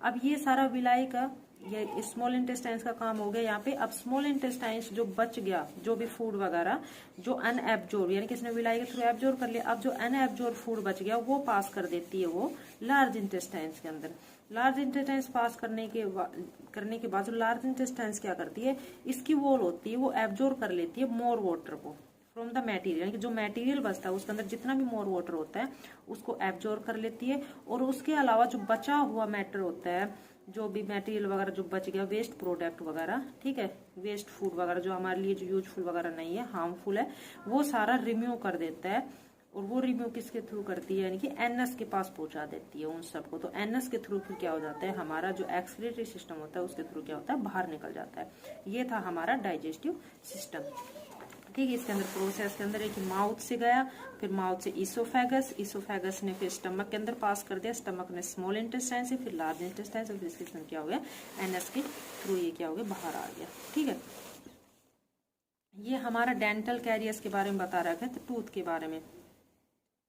Speaker 1: अब ये सारा विलाई का, ये स्मॉल इंटेस्टाइन्स का काम हो गया यहाँ पे। अब स्मॉल इंटेस्टाइन्स जो बच गया, जो भी फूड वगैरह जो अनएब्जॉर्ब, यानी कि इसने विलाई के थ्रू एब्जॉर्ब कर लिया, अब जो अनएब्जॉर्ब फूड बच गया वो पास कर देती है वो लार्ज इंटेस्टाइन्स के अंदर। लार्ज इंटेस्टाइन्स पास करने के बाद जो लार्ज इंटेस्टाइन्स क्या करती है, इसकी वॉल होती है वो एब्जॉर्ब कर लेती है मोर वाटर को फ्रॉम द मटेरियल, यानी कि जो मटेरियल बचता है उसके अंदर जितना भी मोर वाटर होता है उसको एब्जॉर्ब कर लेती है। और उसके अलावा जो बचा हुआ मैटर होता है, जो भी मटेरियल वगैरह जो बच गया, वेस्ट प्रोडक्ट वगैरह, ठीक है, वेस्ट फूड वगैरह जो हमारे लिए जो यूजफुल वगैरह नहीं है, हार्मफुल है, वो सारा रिमूव कर देता है। और वो रिमूव किसके थ्रू करती है, यानी कि एनएस के पास पहुंचा देती है उन सबको। तो एनएस के थ्रू फिर क्या हो जाता है, हमारा जो एक्सक्रीटरी सिस्टम होता है उसके थ्रू क्या होता है, बाहर निकल जाता है। ये था हमारा डाइजेस्टिव सिस्टम। ठीक है, इसके अंदर प्रोसेस के अंदर एक माउथ से गया, फिर माउथ से इसोफेगस, इसोफेगस ने फिर स्टमक के अंदर पास कर दिया, स्टमक ने स्मॉल इंटेस्टाइन से, फिर लार्ज इंटेस्टाइन से, फिर इसके क्या हो गया, एनएस के थ्रू ये क्या हो गया, बाहर आ गया। ठीक है, ये हमारा डेंटल कैरियर्स के बारे में बता रखा है, तो टूथ के बारे में,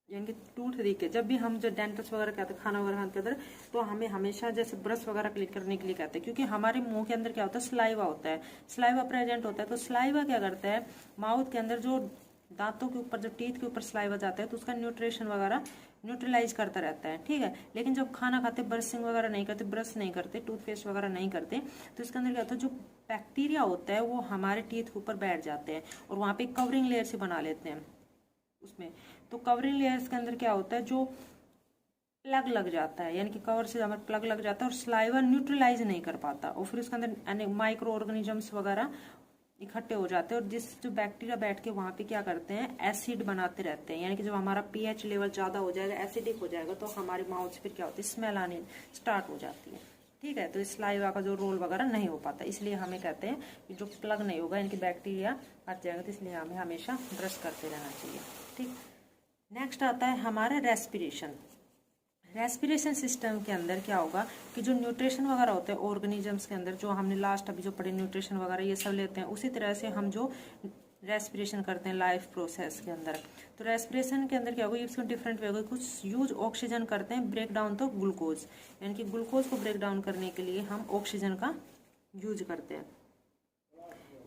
Speaker 1: यानी कि टूथ देखिए, जब भी हम जो डेंटल्स वगैरह कहते हैं खाना वगैरह खाने के अंदर, तो हमें हमेशा जैसे ब्रश वगैरह क्लीन करने के लिए कहते हैं, क्योंकि हमारे मुंह के अंदर क्या होता है, सलाइवा होता है, सलाइवा प्रेजेंट होता है। तो सलाइवा क्या करता है, माउथ के अंदर जो दांतों के ऊपर, जो टीथ के ऊपर सलाइवा जाता है, तो उसका न्यूट्रिशन वगैरह न्यूट्रलाइज करता रहता है। ठीक है, लेकिन जब खाना खाते, ब्रशिंग वगैरह नहीं करते, ब्रश नहीं करते, टूथपेस्ट वगैरह नहीं करते, तो इसके अंदर क्या होता है, जो बैक्टीरिया होता है वो हमारे टीथ के ऊपर बैठ जाते हैं और वहां पे कवरिंग लेयर से बना लेते हैं उसमें। तो कवरिंग लेयर्स के अंदर क्या होता है, जो प्लग लग जाता है, यानी कि कवर से हमारा प्लग लग जाता है और सलाइवा न्यूट्रलाइज नहीं कर पाता, और फिर उसके अंदर माइक्रो ऑर्गेनिजम्स वगैरह इकट्ठे हो जाते हैं, और जिस जो बैक्टीरिया बैठ के वहां पे क्या करते हैं, एसिड बनाते रहते हैं, यानी कि जब हमारा पीएच लेवल ज्यादा हो जाएगा, एसिडिक हो जाएगा, तो हमारे माउथ से फिर क्या होती है, स्मेल आने स्टार्ट हो जाती है। ठीक है, तो इस सलाइवा का जो रोल वगैरह नहीं हो पाता, इसलिए हमें कहते हैं कि जो प्लग नहीं होगा, यानी कि बैक्टीरिया हट जाएगा, तो इसलिए हमें हमेशा ब्रश करते रहना चाहिए। ठीक, नेक्स्ट आता है हमारा रेस्पिरेशन। रेस्पिरेशन सिस्टम के अंदर क्या होगा कि जो न्यूट्रिशन वगैरह होते हैं ऑर्गेनिजम्स के अंदर, जो हमने लास्ट अभी जो पढ़े न्यूट्रिशन वगैरह ये सब लेते हैं, उसी तरह से हम जो रेस्पिरेशन करते हैं लाइफ प्रोसेस के अंदर। तो रेस्पिरेशन के अंदर क्या होगा, इसमें डिफरेंट वे होगा, कुछ यूज ऑक्सीजन करते हैं, ब्रेक डाउन तो ग्लूकोज, यानी कि ग्लूकोज को ब्रेक डाउन करने के लिए हम ऑक्सीजन का यूज करते हैं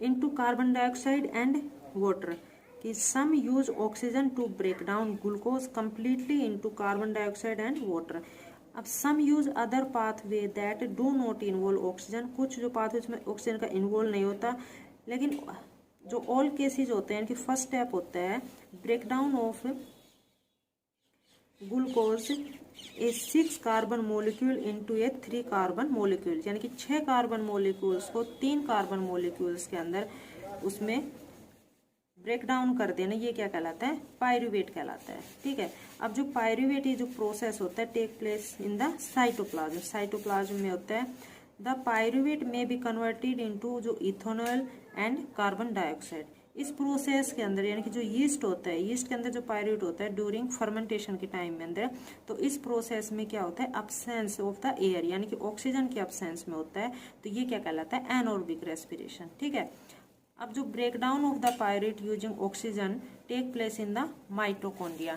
Speaker 1: into carbon dioxide and water. कि some use oxygen to break down glucose completely into carbon dioxide and water. अब some use other pathway that do not involve oxygen, कुछ जो पाथवे में ऑक्सीजन का involve नहीं होता, लेकिन जो ऑल केसेज होते हैं, इनकी फर्स्ट स्टेप होता है break down of glucose a 6 carbon molecule into a 3 carbon molecule, यानी कि 6 कार्बन मोलिक्यूल्स को 3 कार्बन मोलिक्यूल्स के अंदर उसमें ब्रेक डाउन कर देना, ये क्या कहलाता है, पायरूवेट कहलाता है। ठीक है, अब जो पायरूवेट ये जो प्रोसेस होता है take place in the cytoplasm, cytoplasm में होता है। द पायरूवेट में बी कन्वर्टेड इनटू जो इथेनॉल एंड कार्बन डाइऑक्साइड। इस प्रोसेस के अंदर, यानी कि जो यीस्ट होता है, यीस्ट के अंदर जो पायरूवेट होता है ड्यूरिंग फर्मेंटेशन के टाइम में अंदर, तो इस प्रोसेस में क्या होता है, अब्सेंस ऑफ द एयर, यानी कि ऑक्सीजन के अब्सेंस में होता है, तो ये क्या कहलाता है, एनोरोबिक रेस्पिरेशन। ठीक है, अब जो break down of the pyruvate using oxygen take place in the mitochondria.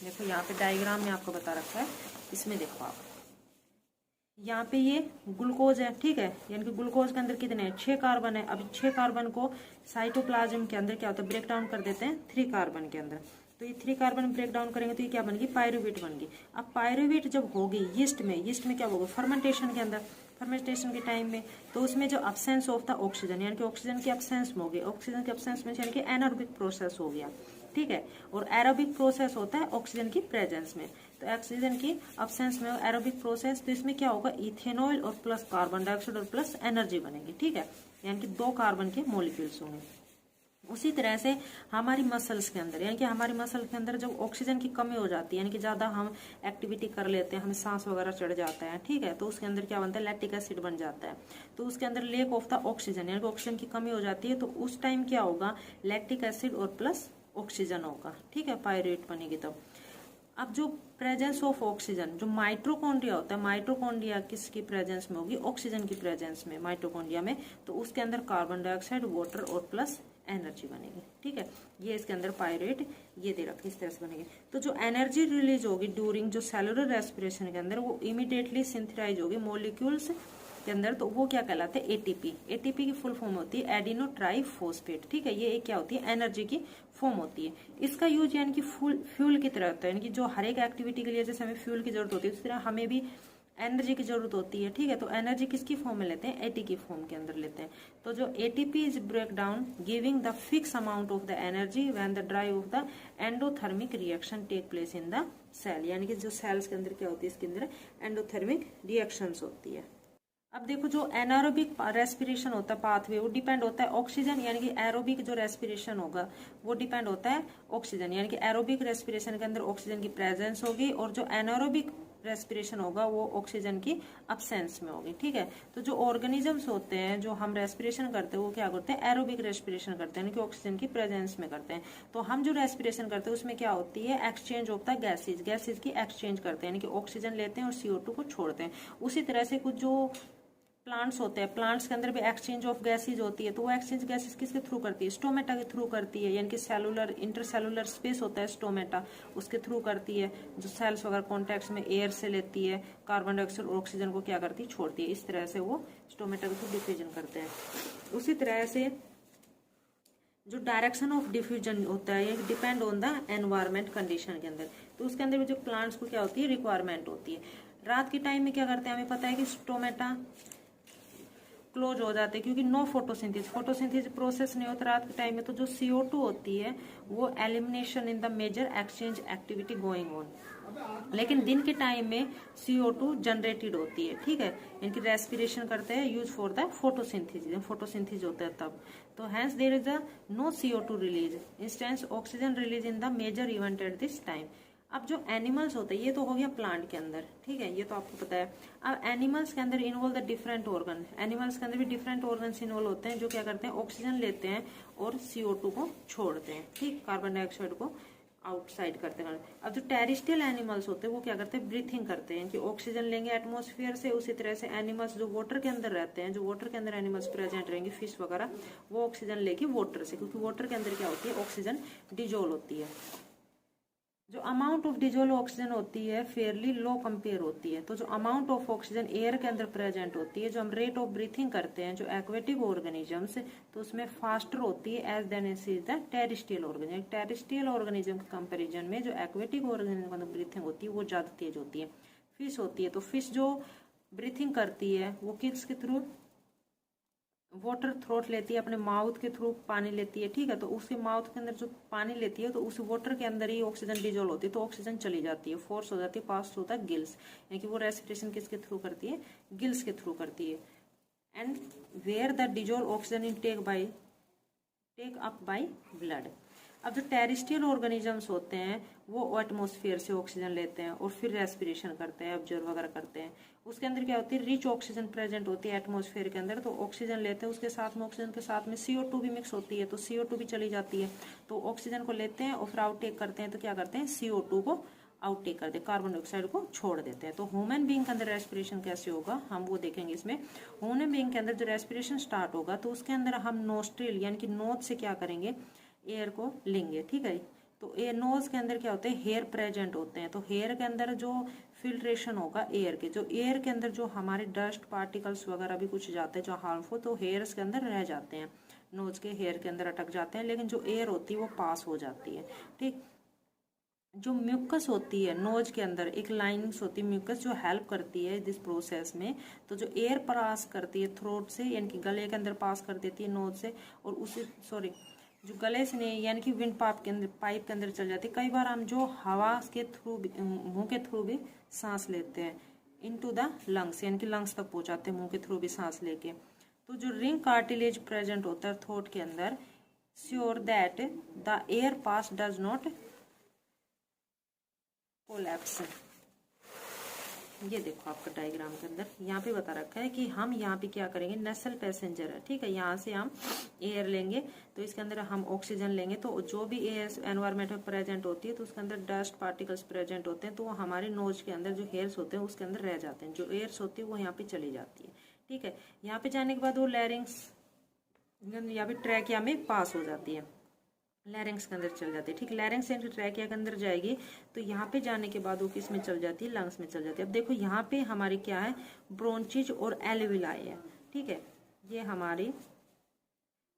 Speaker 1: देखो यहाँ पे डायग्राम में आपको बता रखा है, इसमें देखो आप, यहाँ पे ये ग्लूकोज है। ठीक है, यानी कि ग्लूकोज के अंदर कितने हैं, 6 कार्बन है। अब 6 कार्बन को साइटोप्लाज्म के अंदर क्या होता है, ब्रेक डाउन कर देते हैं 3 कार्बन के अंदर। तो ये 3 कार्बन ब्रेक डाउन करेंगे तो ये क्या बन गई, पायरुवेट बन गई। अब पायरुवेट जब होगी यीस्ट में क्या होगा, फर्मेंटेशन के अंदर, फर्मेंटेशन के टाइम में, तो उसमें जो अब्सेंस ऑफ द ऑक्सीजन यानी कि ऑक्सीजन की अब्सेंस में हो गई, ऑक्सीजन के अब्सेंस में यानी कि एनारोबिक प्रोसेस हो गया, ठीक है। और एरोबिक प्रोसेस होता है ऑक्सीजन की प्रेजेंस में, तो ऑक्सीजन की अब्सेंस में एरोबिक प्रोसेस, तो इसमें क्या होगा, इथेनॉल और प्लस कार्बन डाइऑक्साइड और प्लस एनर्जी बनेगी, ठीक है, यानी कि 2 कार्बन के मॉलिक्यूल्स होंगे। उसी तरह से हमारी मसल्स के अंदर, यानी कि हमारी मसल के अंदर जब ऑक्सीजन की कमी हो जाती है, यानी कि ज्यादा हम एक्टिविटी कर लेते हैं, हमें सांस वगैरह चढ़ जाता है, ठीक है, तो उसके अंदर क्या बनता है, लैक्टिक एसिड बन जाता है। तो उसके अंदर लेक ऑफ द ऑक्सीजन यानी कि ऑक्सीजन की कमी हो जाती है, तो उस टाइम क्या होगा, लैक्टिक एसिड और प्लस ऑक्सीजन होगा, ठीक है, पायरुवेट बनेगी तब। अब जो प्रेजेंस ऑफ ऑक्सीजन, जो माइटोकॉन्ड्रिया होता है, माइटोकॉन्ड्रिया किसकी प्रेजेंस में होगी, ऑक्सीजन की प्रेजेंस में, माइटोकॉन्ड्रिया में, तो उसके अंदर कार्बन डाइऑक्साइड, वाटर और प्लस एनर्जी बनेगी, ठीक है। ये इसके अंदर पायरुवेट ये दे रखी, इस तरह से बनेगी। तो जो एनर्जी रिलीज होगी ड्यूरिंग जो सेलुलर रेस्पिरेशन के अंदर, वो इमीडिएटली सिंथेसाइज होगी मॉलिक्यूल्स के अंदर, तो वो क्या कहलाते हैं, एटीपी। एटीपी की फुल फॉर्म होती है एडिनो ट्राइफॉस्फेट, ठीक है, ये एक क्या होती है, एनर्जी की फॉर्म होती है। इसका यूज यानी कि फ्यूल की तरह होता है, यानी कि जो हर एक एक्टिविटी के लिए जैसे हमें फ्यूल की जरूरत होती है, उस तरह हमें भी एनर्जी की जरूरत होती है, ठीक है। तो एनर्जी किसकी फॉर्म में लेते हैं, एटी की फॉर्म के अंदर लेते हैं। तो जो ATP is break down giving the fix amount of the energy when the drive of the endothermic reaction take place in the cell, यानी कि जो सेल्स के अंदर क्या होती है, इसके अंदर एंडोथर्मिक रिएक्शंस होती है। अब देखो जो एनारोबिक रेस्पिरेशन होता है पाथवे, वो डिपेंड होता है ऑक्सीजन, यानी कि एरोबिक जो रेस्पिरेशन होगा वो डिपेंड होता है ऑक्सीजन, यानी कि एरोबिक रेस्पिरेशन के अंदर ऑक्सीजन की प्रेजेंस होगी, और जो एनारोबिक रेस्पिरेशन होगा वो ऑक्सीजन की अब्सेंस में होगी, ठीक है। तो जो ऑर्गेनिजम्स होते हैं, जो हम रेस्पिरेशन करते हैं, वो क्या करते हैं, एरोबिक रेस्पिरेशन करते हैं, यानी कि ऑक्सीजन की प्रेजेंस में करते हैं। तो हम जो रेस्पिरेशन करते हैं उसमें क्या होती है, exchange of the gases, gases की एक्सचेंज करते हैं, यानी कि ऑक्सीजन लेते हैं और CO2 को छोड़ते हैं। उसी तरह से कुछ जो प्लांट्स होते हैं, प्लांट्स के अंदर भी एक्सचेंज ऑफ गैसेज होती है, तो वो एक्सचेंज गैसेज किसके थ्रू करती है, स्टोमेटा के थ्रू करती है, यानी कि सेलुलर इंटरसेलुलर स्पेस होता है स्टोमेटा, उसके थ्रू करती है। जो सेल्स वगैरह कॉन्टेक्ट में एयर से लेती है कार्बन डाइऑक्साइड और ऑक्सीजन को क्या करती है, छोड़ती है। इस तरह से वो स्टोमेटा के थ्रू डिफ्यूजन करते हैं। उसी तरह से जो डायरेक्शन ऑफ डिफ्यूजन होता है, ये depend on the environment condition के अंदर। तो उसके अंदर भी जो प्लांट्स को क्या होती है, रिक्वायरमेंट होती है। रात के टाइम में क्या करते हैं, हमें पता है कि स्टोमेटा क्लोज हो जाते हैं, क्योंकि नो फोटोसिंथेसिस प्रोसेस नहीं होता रात के टाइम में, तो जो CO2 होती है वो elimination in the major exchange activity going on. लेकिन दिन के टाइम में CO2 जनरेटेड होती है, ठीक है, इनकी रेस्पिरेशन करते हैं, यूज फॉर द फोटोसिंथेसिस होता है तब। तो hence there is a no CO2 release, instance oxygen release in the major event at this time. अब जो एनिमल्स होते हैं, ये तो हो गया प्लांट के अंदर, ठीक है, ये तो आपको पता है। अब एनिमल्स के अंदर involve the different organ, animals के अंदर भी डिफरेंट ऑर्गन्स इन्वॉल्व होते हैं, जो क्या करते हैं, ऑक्सीजन लेते हैं और CO2 को छोड़ते हैं, ठीक, कार्बन डाइऑक्साइड को आउटसाइड करते हैं। अब जो टेरिस्ट्रियल एनिमल्स होते हैं वो क्या करते हैं, ब्रीथिंग करते हैं, कि ऑक्सीजन लेंगे एटमॉस्फेयर से। उसी तरह से एनिमल्स जो वाटर के अंदर रहते हैं, जो वाटर के अंदर एनिमल्स प्रेजेंट रहेंगे, फिश वगैरह, वो ऑक्सीजन लेके वाटर से, क्योंकि वाटर के अंदर क्या होती है, ऑक्सीजन डिजोल्व होती है। जो अमाउंट ऑफ डिजोल्व ऑक्सीजन होती है फेयरली लो कंपेयर होती है। तो जो अमाउंट ऑफ ऑक्सीजन एयर के अंदर प्रेजेंट होती है, जो हम रेट ऑफ ब्रीथिंग करते हैं, जो एक्वेटिक ऑर्गेनिजम्स, तो उसमें फास्टर होती है as then is the terrestrial organism. Terrestrial organism के कंपेरिजन में जो एक्वेटिक ऑर्गेनिज्म की ब्रीथिंग होती है वो ज्यादा तेज होती है। फिश होती है, तो फिश जो ब्रीथिंग करती है वो किसके थ्रू, वाटर थ्रोट लेती है, अपने माउथ के थ्रू पानी लेती है, ठीक है। तो उसके माउथ के अंदर जो पानी लेती है, तो उस वाटर के अंदर ही ऑक्सीजन डिजोल्व होती है, तो ऑक्सीजन चली जाती है, फोर्स हो जाती है, पास थ्रू द गिल्स, यानी कि वो रेस्पिरेशन किसके थ्रू करती है, गिल्स के थ्रू करती है। And where the dissolve oxygen in take up by blood. अब जो टेरिस्ट्रियल ऑर्गेनिजम्स होते हैं वो एटमॉस्फेयर से ऑक्सीजन लेते हैं और फिर रेस्पिरेशन करते हैं, ऑब्जर्व वगैरह करते हैं। उसके अंदर क्या होती है, रिच ऑक्सीजन प्रेजेंट होती है एटमॉस्फेयर के अंदर, तो ऑक्सीजन लेते हैं, उसके साथ में ऑक्सीजन के साथ में CO2 भी मिक्स होती है, तो CO2 भी चली जाती है। तो ऑक्सीजन को लेते हैं और फिर आउटटेक करते हैं, तो क्या करते हैं, CO2 को आउटटेक करते हैं, कार्बन डाइऑक्साइड को छोड़ देते हैं। तो ह्यूमन बीइंग के अंदर रेस्पिरेशन कैसे होगा, हम वो देखेंगे इसमें। ह्यूमन बीइंग के अंदर जो रेस्पिरेशन स्टार्ट होगा, तो उसके अंदर हम नोस्ट्रिल यानी कि नोज से क्या करेंगे, एयर को लेंगे, ठीक है। तो एयर नोज के अंदर क्या होते हैं, हेयर प्रेजेंट होते हैं, तो हेयर के अंदर जो फिल्ट्रेशन होगा एयर के, जो एयर के अंदर जो हमारे डस्ट पार्टिकल्स वगैरह भी कुछ जाते हैं जो हार्मफुल, तो हेयर्स के अंदर रह जाते हैं, नोज के हेयर के अंदर अटक जाते हैं, लेकिन जो एयर होती है वो पास हो जाती है, ठीक। जो म्यूकस होती है नोज के अंदर एक लाइनिंग्स होती है म्यूकस जो हेल्प करती है दिस प्रोसेस में। तो जो एयर पास करती है थ्रोट से यानी कि गले के अंदर पास कर देती है नोज से, और उसी जो गले से नहीं यानी कि विंड पाइप के अंदर चल जाती है। कई बार हम जो हवा के थ्रू मुंह के थ्रू भी सांस लेते हैं इनटू द लंग्स, यानी कि लंग्स तक पहुंचाते हैं मुंह के थ्रू भी सांस लेके। तो जो रिंग कार्टिलेज प्रेजेंट होता है थ्रोट के अंदर sure that the air pass does not collapse. ये देखो आपका डायग्राम के अंदर यहाँ पे बता रखा है कि हम यहाँ पे क्या करेंगे, नेसल पैसेंजर है, ठीक है, यहाँ से हम एयर लेंगे तो इसके अंदर हम ऑक्सीजन लेंगे। तो जो भी एयर एनवायरमेंट में प्रेजेंट होती है तो उसके अंदर डस्ट पार्टिकल्स प्रेजेंट होते हैं, तो वो हमारे नोज के अंदर जो हेयर्स होते हैं उसके अंदर रह जाते हैं, जो एयर्स होती है वो यहाँ पे चली जाती है, ठीक है। यहाँ पे जाने के बाद वो लैरिंग्स यहाँ पे ट्रैकिया में पास हो जाती है, लैरिंग्स के अंदर चल जाती है, ठीक। लैरिंग्स से ट्रैकिया के अंदर जाएगी तो यहाँ पे जाने के बाद वो किस में चल जाती है, लंग्स में चल जाती है। अब देखो यहाँ पे हमारी क्या है, ब्रोंचिज और एल्विलाई है, ठीक है। ये हमारी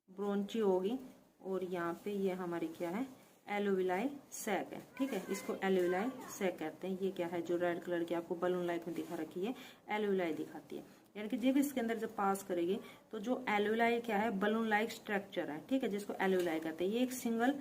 Speaker 1: ब्रोंची होगी और यहाँ पे ये हमारी क्या है, एल्विलाई सैक है, ठीक है। इसको एल्विलाई सैक कहते हैं। ये क्या है, जो रेड कलर की आपको बलून लाइट में दिखा रखी है, एल्विलाई दिखाती है। यानी कि जब इसके अंदर जब पास करेगी तो जो एल्विलाई क्या है, बलून लाइक स्ट्रक्चर है, ठीक है, जिसको एल्विलाई कहते हैं। ये एक सिंगल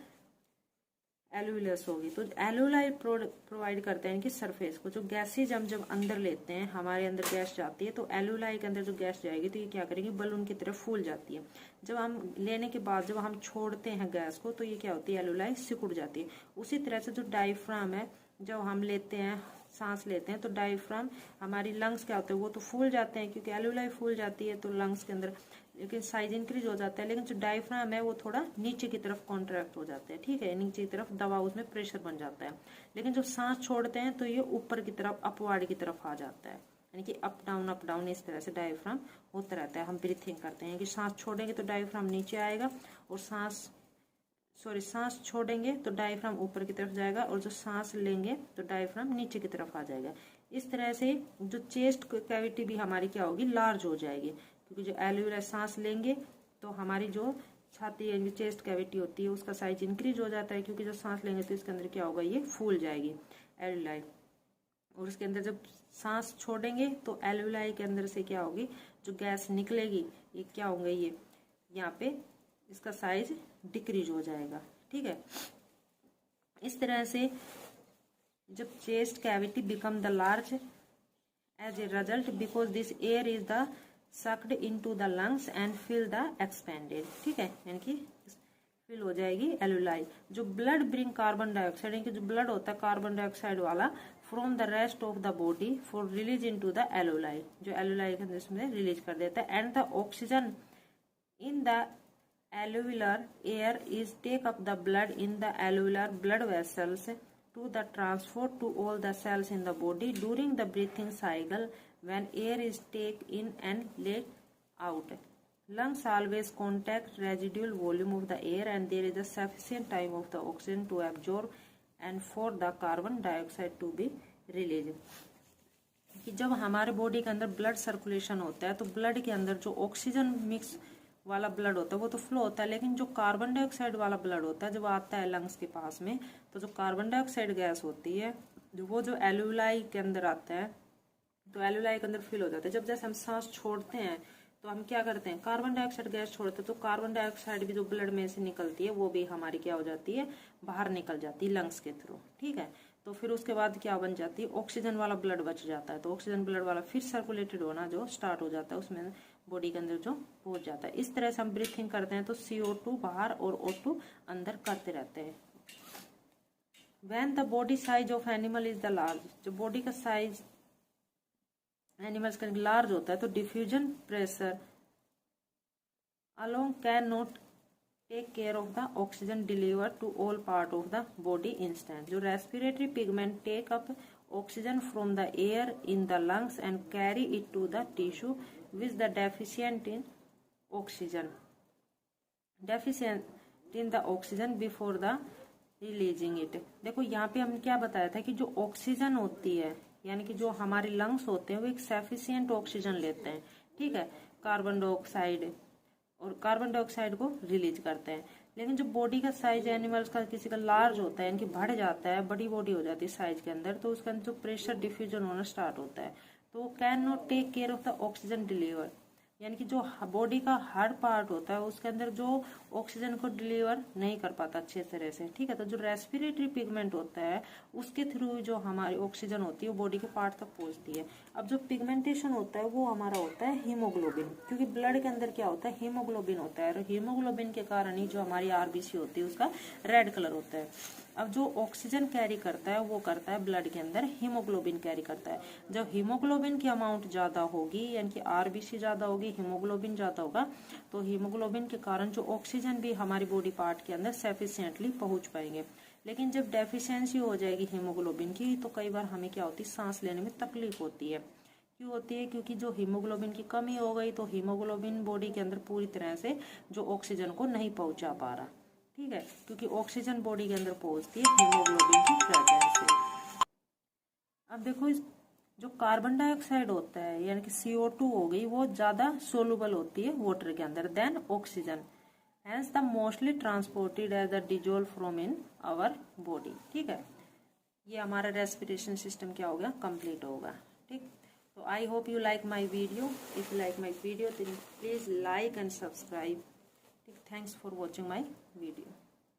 Speaker 1: एल्विलस होगी। तो एल्विलाई प्रोवाइड करते हैं कि सरफेस को जो गैसेज हम जब अंदर लेते हैं, हमारे अंदर गैस जाती है तो एल्विलाई के अंदर जो गैस जाएगी तो ये क्या करेगी, बलून की तरफ फूल जाती है। जब हम लेने के बाद जब हम छोड़ते हैं गैस को तो ये क्या होती है, एल्विलाई सिकुड़ जाती है। उसी तरह से जो डायफ्राम है, जब हम लेते हैं सांस लेते हैं तो डायफ्राम हमारी लंग्स क्या होते हैं, वो तो फूल जाते हैं क्योंकि एल्विलाई फूल जाती है तो लंग्स के अंदर लेकिन साइज इंक्रीज हो जाता है, लेकिन जो डायफ्राम है वो थोड़ा नीचे की तरफ कॉन्ट्रैक्ट हो जाता है, ठीक है, नीचे की तरफ दबाव उसमें प्रेशर बन जाता है। लेकिन जब सांस छोड़ते हैं तो ये ऊपर की तरफ अपवार्ड की तरफ आ जाता है, यानी कि अप डाउन इस तरह से डायफ्राम होता रहता है। हम ब्रीथिंग करते हैं कि सांस छोड़ेंगे तो डायफ्राम नीचे आएगा और सांस छोड़ेंगे तो डायफ्राम ऊपर की तरफ जाएगा और जो सांस लेंगे तो डायफ्राम नीचे की तरफ आ जाएगा। इस तरह से जो चेस्ट कैविटी भी हमारी क्या होगी, लार्ज हो जाएगी, क्योंकि जो एल्वियोलाई सांस लेंगे तो हमारी जो छाती यानी चेस्ट कैविटी होती है उसका साइज इंक्रीज हो जाता है, क्योंकि जो सांस लेंगे तो इसके अंदर क्या होगा, ये फूल जाएगी एल्वियोलाई। और उसके अंदर जब सांस छोड़ेंगे तो एल्वियोलाई के अंदर से क्या होगी, जो गैस निकलेगी ये क्या होंगे, ये यहाँ पे इसका साइज डिक्रीज हो जाएगा, ठीक है। इस तरह से जब chest cavity become the large as a result because this air is the sucked into the lungs and fill the expanded, ठीक है, यानी कि फिल हो जाएगी एल्वियोलाई। जो ब्लड ब्रिंग कार्बन डाइऑक्साइड, यानी कि जो ब्लड होता है कार्बन डाइऑक्साइड वाला from the rest of the body for release into the alveoli, जो एल्वियोलाई के अंदर में रिलीज कर देता है। And the oxygen in the alveolar air is take up the blood in the alveolar blood vessels to the transport to all the cells in the body during the breathing cycle when air is take in and let out. Lungs always contact residual volume of the air and there is a sufficient time of the oxygen to absorb and for the carbon dioxide to be released. कि जब हमारे body के अंदर blood circulation होता है तो blood के अंदर जो ऑक्सीजन मिक्स वाला ब्लड होता है वो तो फ्लो होता है, लेकिन जो कार्बन डाइऑक्साइड वाला ब्लड होता है जब आता है लंग्स के पास में तो जो कार्बन डाइऑक्साइड गैस होती है वो जो एल्वियोलाई के अंदर आता है तो एल्वियोलाई के अंदर फिल हो जाता है। जब जैसे हम सांस छोड़ते हैं तो हम क्या करते हैं, कार्बन डाइऑक्साइड गैस छोड़ते हैं, तो कार्बन डाइऑक्साइड भी जो ब्लड में से निकलती है वो भी हमारी क्या हो जाती है, बाहर निकल जाती है लंग्स के थ्रू, ठीक है। तो फिर उसके बाद क्या बन जाती है, ऑक्सीजन वाला ब्लड बच जाता है, तो ऑक्सीजन ब्लड वाला फिर सर्कुलेटेड होना जो स्टार्ट हो जाता है, उसमें बॉडी के अंदर जो पहुंच जाता है। इस तरह से हम ब्रीथिंग करते हैं तो CO2 बाहर और O2 अंदर करते रहते हैं। When the body size of animal is the large, जो बॉडी का साइज एनिमल्स का लार्ज होता है तो diffusion pressure along can not take care of the oxygen deliver to all part of the body instant. जो respiratory pigment take up oxygen from the air in the lungs and carry it to the tissue which the deficient in oxygen before the releasing it. देखो यहाँ पे हम क्या बताया था कि जो ऑक्सीजन होती है यानी कि जो हमारे लंग्स होते हैं वो एक सफिशिएंट ऑक्सीजन लेते हैं, ठीक है, कार्बन डाइऑक्साइड और कार्बन डाइऑक्साइड को रिलीज करते हैं। लेकिन जो बॉडी का साइज एनिमल्स का किसी का लार्ज होता है, यानी कि बढ़ जाता है, बड़ी बॉडी हो जाती है साइज के अंदर, तो उसके अंदर जो प्रेशर डिफ्यूजन होना स्टार्ट होता है, तो वो can not take care of the oxygen deliver, यानी कि जो बॉडी का हर पार्ट होता है उसके अंदर जो ऑक्सीजन को डिलीवर नहीं कर पाता अच्छे तरह से, ठीक है। तो जो रेस्पिरेटरी पिगमेंट होता है उसके थ्रू जो हमारी ऑक्सीजन होती है वो बॉडी के पार्ट तक पहुंचती है। अब जो पिगमेंटेशन होता है वो हमारा होता है हीमोग्लोबिन, क्योंकि ब्लड के अंदर क्या होता है, हीमोग्लोबिन होता है, और हीमोग्लोबिन के कारण ही जो हमारी आरबीसी होती है उसका रेड कलर होता है। अब जो ऑक्सीजन कैरी करता है वो करता है ब्लड के अंदर हीमोग्लोबिन कैरी करता है। जब हीमोग्लोबिन की अमाउंट ज्यादा होगी, यानी कि आरबीसी ज्यादा होगी, हीमोग्लोबिन ज्यादा होगा, तो हीमोग्लोबिन के कारण जो ऑक्सीजन भी हमारी बॉडी पार्ट के अंदर सफिशिएंटली पहुंच पाएंगे। लेकिन जब डेफिशिएंसी हो जाएगी हीमोग्लोबिन की, तो कई बार हमें क्या होती है, सांस लेने में तकलीफ होती है। क्यों होती है? क्योंकि जो हीमोग्लोबिन की कमी हो गई, तो हीमोग्लोबिन बॉडी के अंदर पूरी तरह से जो ऑक्सीजन को नहीं पहुंचा पा रहा, ठीक है, क्योंकि ऑक्सीजन बॉडी के अंदर पहुंचती है हीमोग्लोबिन की प्रेजेंस से। अब देखो, इस जो कार्बन डाइऑक्साइड होता है, यानी कि CO2 हो गई, वो ज्यादा सोलुबल होती है वाटर के अंदर then oxygen, hence the mostly transported as the dissolve from in our body, ठीक है। ये हमारा रेस्पिरेशन सिस्टम क्या होगा, कंप्लीट होगा, ठीक। तो I hope you like my video. If you like my video then please like and subscribe. Thanks for watching my video.